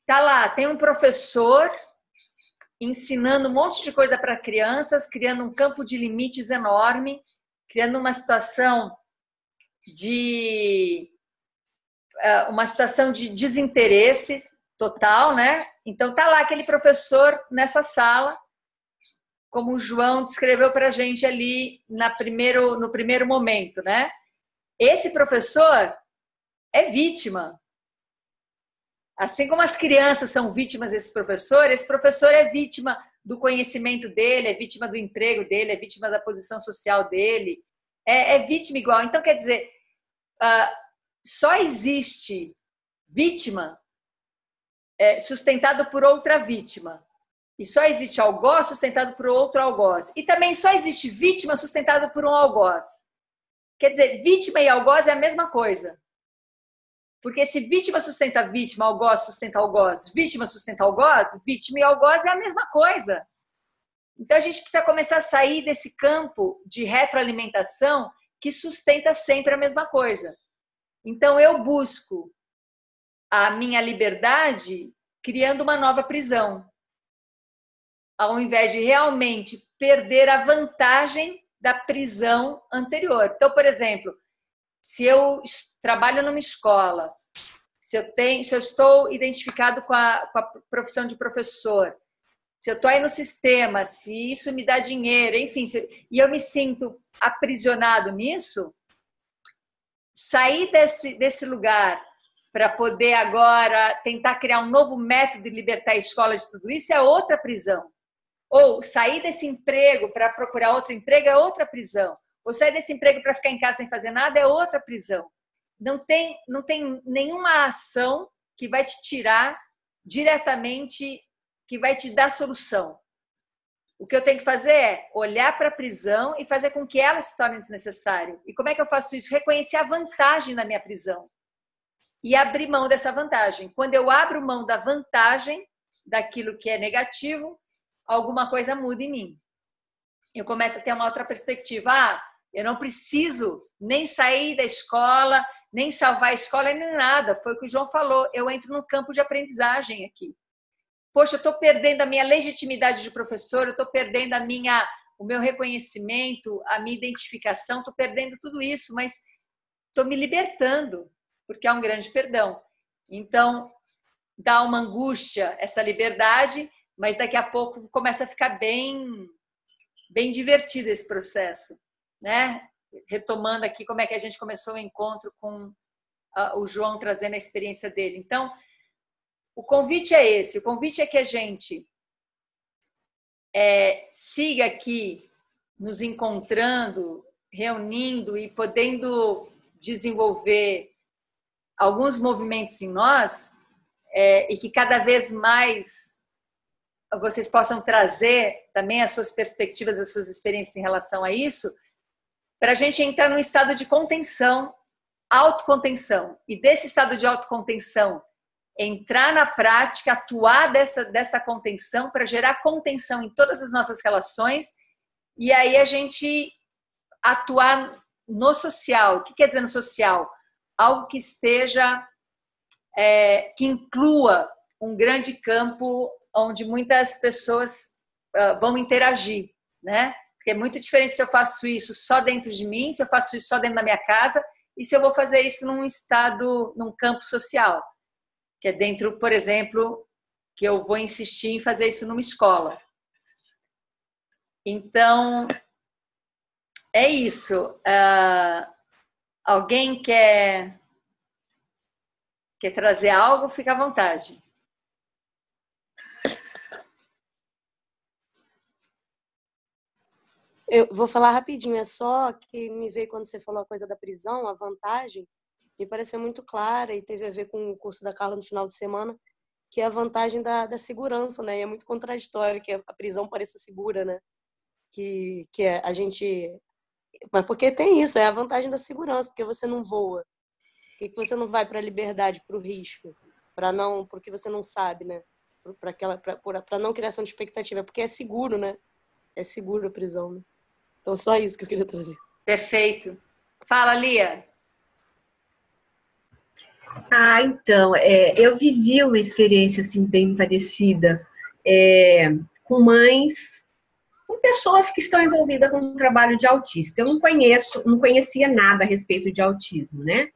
lá, tem um professor ensinando um monte de coisa para crianças, criando um campo de limites enorme, criando uma situação de desinteresse total, né? Então tá lá aquele professor nessa sala, como o João descreveu para a gente ali no primeiro momento, né? Esse professor é vítima. Assim como as crianças são vítimas desse professor, esse professor é vítima do conhecimento dele, é vítima do emprego dele, é vítima da posição social dele, é vítima igual. Então, quer dizer, só existe vítima sustentado por outra vítima. E só existe algoz sustentado por outro algoz. E também só existe vítima sustentado por um algoz. Quer dizer, vítima e algoz é a mesma coisa. Porque se vítima sustenta vítima, algoz sustenta algoz, vítima sustenta algoz, vítima e algoz é a mesma coisa. Então a gente precisa começar a sair desse campo de retroalimentação que sustenta sempre a mesma coisa. Então eu busco a minha liberdade criando uma nova prisão, ao invés de realmente perder a vantagem da prisão anterior. Então, por exemplo, se eu trabalho numa escola, se eu estou identificado com a profissão de professor, se eu estou aí no sistema, se isso me dá dinheiro, enfim, e eu me sinto aprisionado nisso, sair desse lugar para poder agora tentar criar um novo método de libertar a escola de tudo isso é outra prisão. Ou sair desse emprego para procurar outro emprego é outra prisão. Ou sair desse emprego para ficar em casa sem fazer nada é outra prisão. Não tem nenhuma ação que vai te tirar diretamente, que vai te dar solução. O que eu tenho que fazer é olhar para a prisão e fazer com que ela se torne desnecessária. E como é que eu faço isso? Reconhecer a vantagem da minha prisão e abrir mão dessa vantagem. Quando eu abro mão da vantagem, daquilo que é negativo, alguma coisa muda em mim. Eu começo a ter uma outra perspectiva. Eu não preciso nem sair da escola, nem salvar a escola, nem nada. Foi o que o João falou. Eu entro no campo de aprendizagem aqui. Poxa, eu estou perdendo a minha legitimidade de professor, eu estou perdendo o meu reconhecimento, a minha identificação, estou perdendo tudo isso, mas estou me libertando, porque é um grande perdão. Então, dá uma angústia essa liberdade, mas daqui a pouco começa a ficar bem divertido esse processo, né? Retomando aqui como é que a gente começou o encontro com o João trazendo a experiência dele. Então, o convite é esse, o convite é que a gente siga aqui nos encontrando, reunindo e podendo desenvolver alguns movimentos em nós e que cada vez mais vocês possam trazer também as suas perspectivas, as suas experiências em relação a isso, para a gente entrar num estado de contenção, autocontenção. E desse estado de autocontenção, entrar na prática, atuar dessa contenção para gerar contenção em todas as nossas relações e aí a gente atuar no social. O que quer dizer no social? Algo que esteja que inclua um grande campo onde muitas pessoas vão interagir, né? Porque é muito diferente se eu faço isso só dentro de mim, se eu faço isso só dentro da minha casa, e se eu vou fazer isso num campo social, que é dentro, por exemplo, que eu vou insistir em fazer isso numa escola. Então, é isso. Alguém quer trazer algo? Fica à vontade. Eu vou falar rapidinho, é só que me veio quando você falou a coisa da prisão, a vantagem, me pareceu muito clara e teve a ver com o curso da Carla no final de semana, que é a vantagem da segurança, né? E é muito contraditório que a prisão pareça segura, né? Que a gente... Mas porque tem isso, é a vantagem da segurança, porque você não voa. Por que você não vai para a liberdade, para o risco? Porque você não sabe, né? Para não criação de expectativa, porque é seguro, né? É seguro a prisão, né? Então, só isso que eu queria trazer. Perfeito. Fala, Lia. Então, eu vivi uma experiência assim bem parecida com mães, com pessoas que estão envolvidas com o trabalho de autista. Eu não conhecia nada a respeito de autismo, né?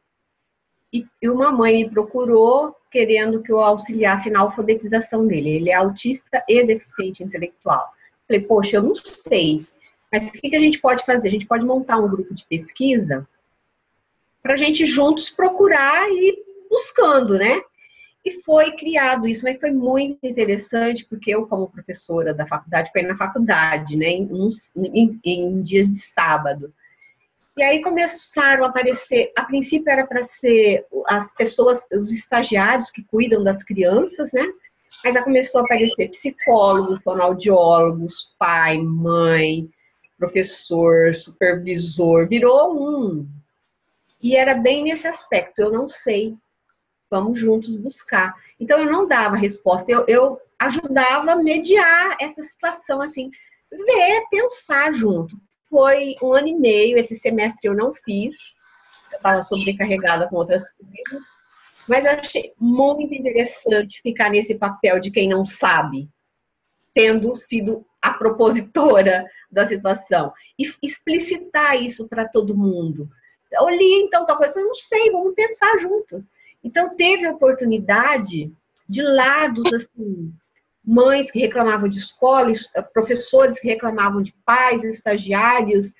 E uma mãe me procurou querendo que eu auxiliasse na alfabetização dele. Ele é autista e deficiente intelectual. Falei, poxa, eu não sei, mas o que a gente pode fazer? A gente pode montar um grupo de pesquisa para a gente juntos procurar e ir buscando, né? E foi criado isso, mas foi muito interessante, porque eu, como professora da faculdade, foi na faculdade, né? Em dias de sábado. E aí começaram a aparecer, a princípio era para ser as pessoas, os estagiários que cuidam das crianças, né? Mas já começou a aparecer psicólogo, fonoaudiólogos, pai, mãe, professor, supervisor, virou um. E era bem nesse aspecto, eu não sei, vamos juntos buscar. Então eu não dava resposta, eu ajudava a mediar essa situação, assim, pensar junto. Foi 1 ano e meio, esse semestre eu não fiz, eu estava sobrecarregada com outras coisas, mas eu achei muito interessante ficar nesse papel de quem não sabe, tendo sido a propositora da situação, e explicitar isso para todo mundo. Eu li, então, tal coisa, eu não sei, vamos pensar junto. Então, teve a oportunidade de lados, assim, mães que reclamavam de escolas, professores que reclamavam de pais, estagiários,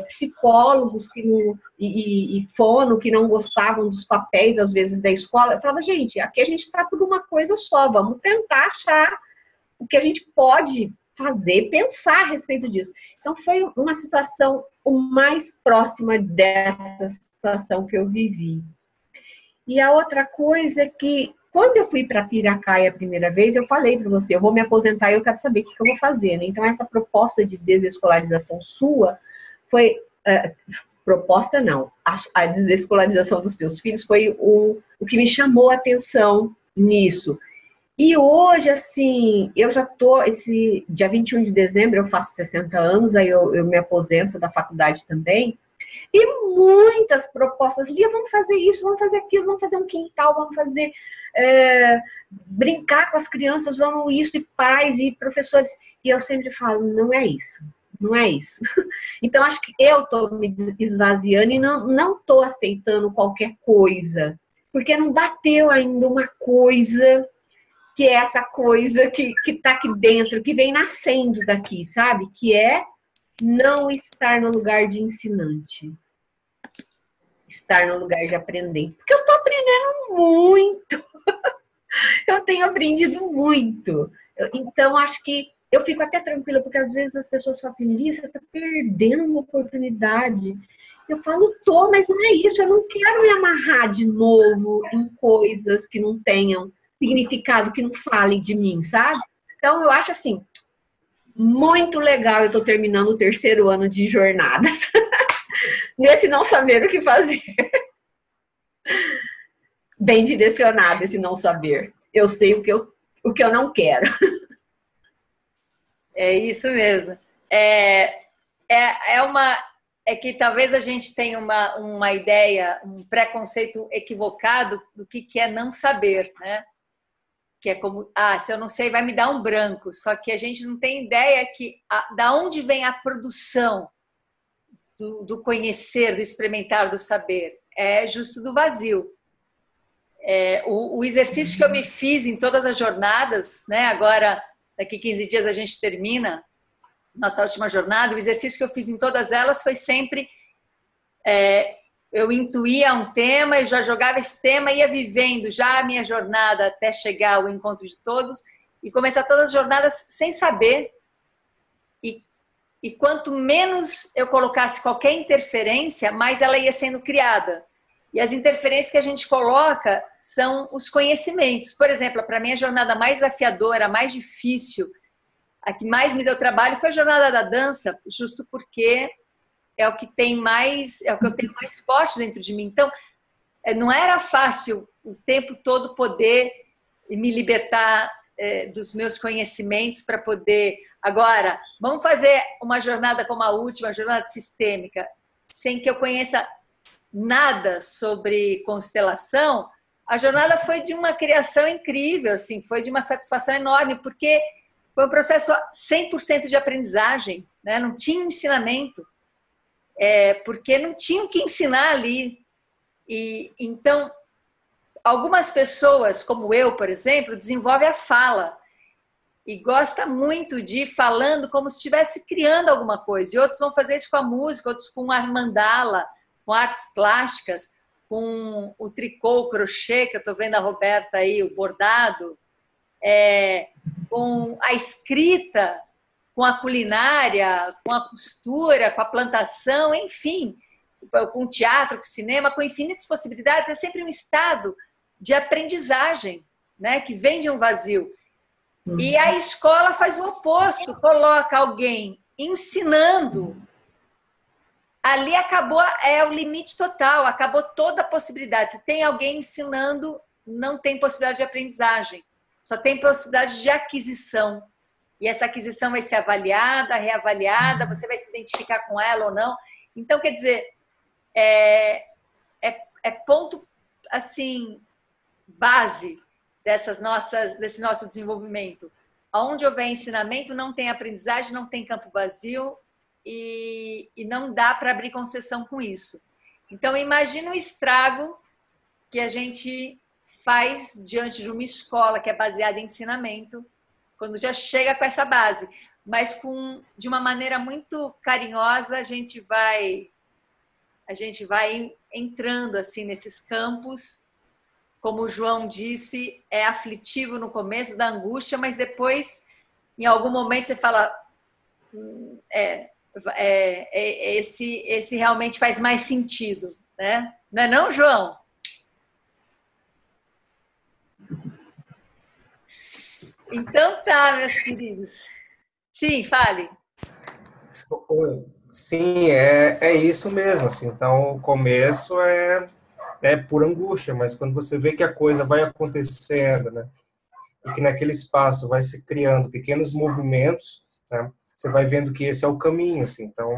psicólogos e fono que não gostavam dos papéis, às vezes, da escola. Eu falava, gente, aqui a gente está por uma coisa só, vamos tentar achar o que a gente pode fazer, pensar a respeito disso. Então, foi uma situação o mais próxima dessa situação que eu vivi. E a outra coisa é que, quando eu fui para Piracaia a primeira vez, eu falei para você, eu vou me aposentar e eu quero saber o que eu vou fazer, né? Então, essa proposta de desescolarização sua foi... proposta não, a desescolarização dos teus filhos foi o que me chamou a atenção nisso. E hoje, assim, eu já tô, esse dia 21 de dezembro, eu faço 60 anos, aí eu me aposento da faculdade também, e muitas propostas, Lia, vamos fazer isso, vamos fazer aquilo, vamos fazer um quintal, vamos fazer, brincar com as crianças, vamos isso, e pais, e professores, e eu sempre falo, não é isso. Não é isso. Então, acho que eu estou me esvaziando e não estou aceitando qualquer coisa. Porque não bateu ainda uma coisa que é essa coisa que está aqui dentro, que vem nascendo daqui, sabe? Que é não estar no lugar de ensinante. Estar no lugar de aprendente. Porque eu estou aprendendo muito. Eu tenho aprendido muito. Então, acho que eu fico até tranquila, porque às vezes as pessoas falam assim, Lisa, você está perdendo uma oportunidade. Eu falo, mas não é isso, eu não quero me amarrar de novo em coisas que não tenham significado, que não falem de mim, sabe? Então, eu acho assim, muito legal, eu estou terminando o 3º ano de jornadas. Nesse não saber o que fazer. Bem direcionado esse não saber. Eu sei o que eu não quero. É isso mesmo. É é que talvez a gente tenha uma ideia, um preconceito equivocado do que é não saber, né? Que é como, se eu não sei, vai me dar um branco. Só que a gente não tem ideia da onde vem a produção do conhecer, do experimentar, do saber. É justo do vazio. O exercício que eu me fiz em todas as jornadas, né? Agora, daqui 15 dias a gente termina nossa última jornada. O exercício que eu fiz em todas elas foi sempre... eu intuía um tema e já jogava esse tema, ia vivendo já a minha jornada até chegar ao encontro de todos e começar todas as jornadas sem saber. E quanto menos eu colocasse qualquer interferência, mais ela ia sendo criada. E as interferências que a gente coloca são os conhecimentos. Por exemplo, para mim a jornada mais desafiadora, a mais difícil, a que mais me deu trabalho foi a jornada da dança, justo porque é o que eu tenho mais forte dentro de mim. Então, não era fácil o tempo todo poder me libertar dos meus conhecimentos para poder... Agora, vamos fazer uma jornada como a última, a jornada sistêmica, sem que eu conheça nada sobre constelação. A jornada foi de uma criação incrível, assim, foi de uma satisfação enorme, porque foi um processo 100% de aprendizagem, né? Não tinha ensinamento. Porque não tinham o que ensinar ali. E então, algumas pessoas, como eu, por exemplo, desenvolvem a fala e gosta muito de ir falando como se estivesse criando alguma coisa. E outros vão fazer isso com a música, outros com a mandala, com artes plásticas, com o tricô, o crochê, que eu estou vendo a Roberta aí, o bordado, com a escrita, com a culinária, com a costura, com a plantação, enfim, com o teatro, com o cinema, com infinitas possibilidades. É sempre um estado de aprendizagem, né, que vem de um vazio. E a escola faz o oposto, coloca alguém ensinando. Ali acabou, o limite total, acabou toda a possibilidade. Se tem alguém ensinando, não tem possibilidade de aprendizagem, só tem possibilidade de aquisição. E essa aquisição vai ser avaliada, reavaliada, você vai se identificar com ela ou não. Então, quer dizer, é ponto, assim, base desse nosso desenvolvimento. Onde houver ensinamento, não tem aprendizagem, não tem campo vazio e não dá para abrir concessão com isso. Então, imagina o estrago que a gente faz diante de uma escola que é baseada em ensinamento, quando já chega com essa base, mas de uma maneira muito carinhosa, a gente vai entrando assim nesses campos. Como o João disse, é aflitivo no começo, da angústia, mas depois, em algum momento, você fala, esse realmente faz mais sentido, né? Não é não, João? Então tá, meus queridos. Sim, fale. Sim, é isso mesmo. Assim. Então, o começo é pura angústia, mas quando você vê que a coisa vai acontecendo, né, e que naquele espaço vai se criando pequenos movimentos, né, você vai vendo que esse é o caminho, assim. Então,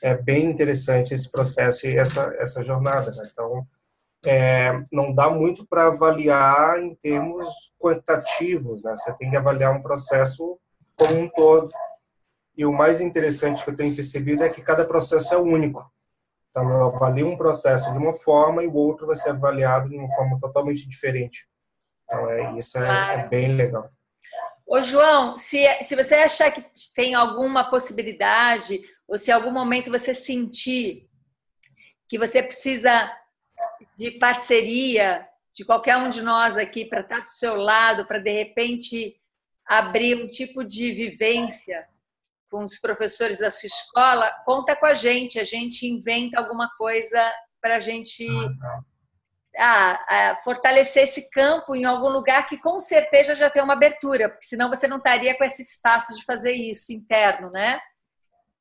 é bem interessante esse processo e essa jornada, né? Então, não dá muito para avaliar em termos quantitativos, né? Você tem que avaliar um processo como um todo. E o mais interessante que eu tenho percebido é que cada processo é único. Então, eu avalio um processo de uma forma e o outro vai ser avaliado de uma forma totalmente diferente. Então, isso é bem legal. Ô, João, se você achar que tem alguma possibilidade, ou se em algum momento você sentir que você precisa de parceria de qualquer um de nós aqui para estar do seu lado, para, de repente, abrir um tipo de vivência com os professores da sua escola, conta com a gente inventa alguma coisa para a gente fortalecer esse campo em algum lugar que com certeza já tem uma abertura, porque senão você não estaria com esse espaço de fazer isso interno, né?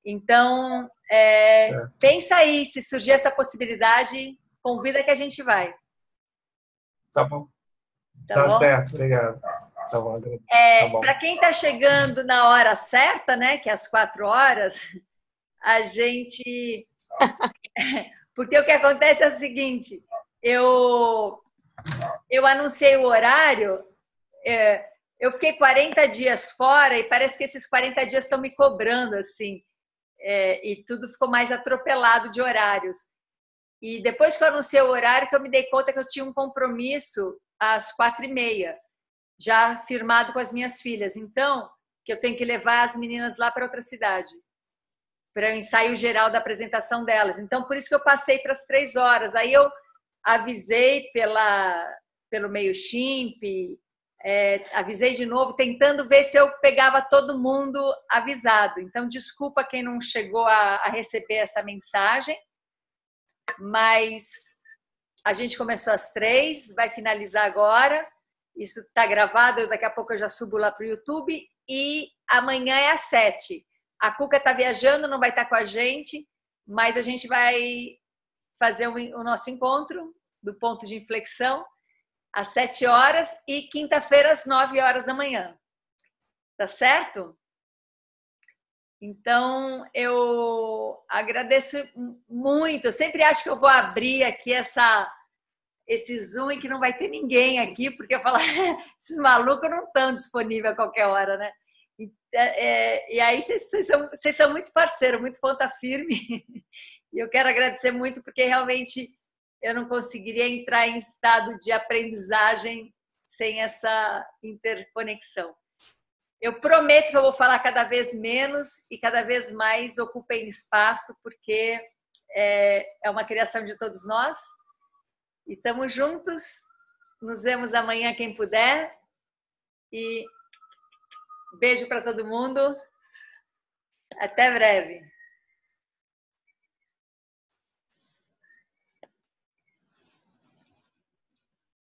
Então, pensa aí, se surgir essa possibilidade, convida que a gente vai. Tá bom. Tá certo, obrigado. Tá bom. Para quem está chegando na hora certa, né, que é às 4 horas, a gente Porque o que acontece é o seguinte, eu anunciei o horário, eu fiquei 40 dias fora e parece que esses 40 dias estão me cobrando, assim, e tudo ficou mais atropelado de horários. E depois que eu anunciei o horário, que eu me dei conta que eu tinha um compromisso às 4h30, já firmado com as minhas filhas. Então, que eu tenho que levar as meninas lá para outra cidade, para o ensaio geral da apresentação delas. Então, por isso que eu passei para as 3 horas. Aí eu avisei pelo MailChimp, avisei de novo, tentando ver se eu pegava todo mundo avisado. Então, desculpa quem não chegou a receber essa mensagem, mas a gente começou às 3, vai finalizar agora. Isso está gravado, daqui a pouco eu já subo lá para o YouTube. E amanhã é às 7. A Cuca está viajando, não vai estar com a gente, mas a gente vai fazer o nosso encontro do ponto de inflexão às 7 horas e quinta-feira às 9 horas da manhã. Tá certo? Então, eu agradeço muito. Eu sempre acho que eu vou abrir aqui esse Zoom e que não vai ter ninguém aqui, porque eu falo, esses malucos não estão disponíveis a qualquer hora, né? E aí vocês são muito parceiros, muito ponta firme. E eu quero agradecer muito, porque realmente eu não conseguiria entrar em estado de aprendizagem sem essa interconexão. Eu prometo que eu vou falar cada vez menos e cada vez mais ocupem espaço, porque é uma criação de todos nós. E estamos juntos. Nos vemos amanhã, quem puder. E beijo para todo mundo. Até breve.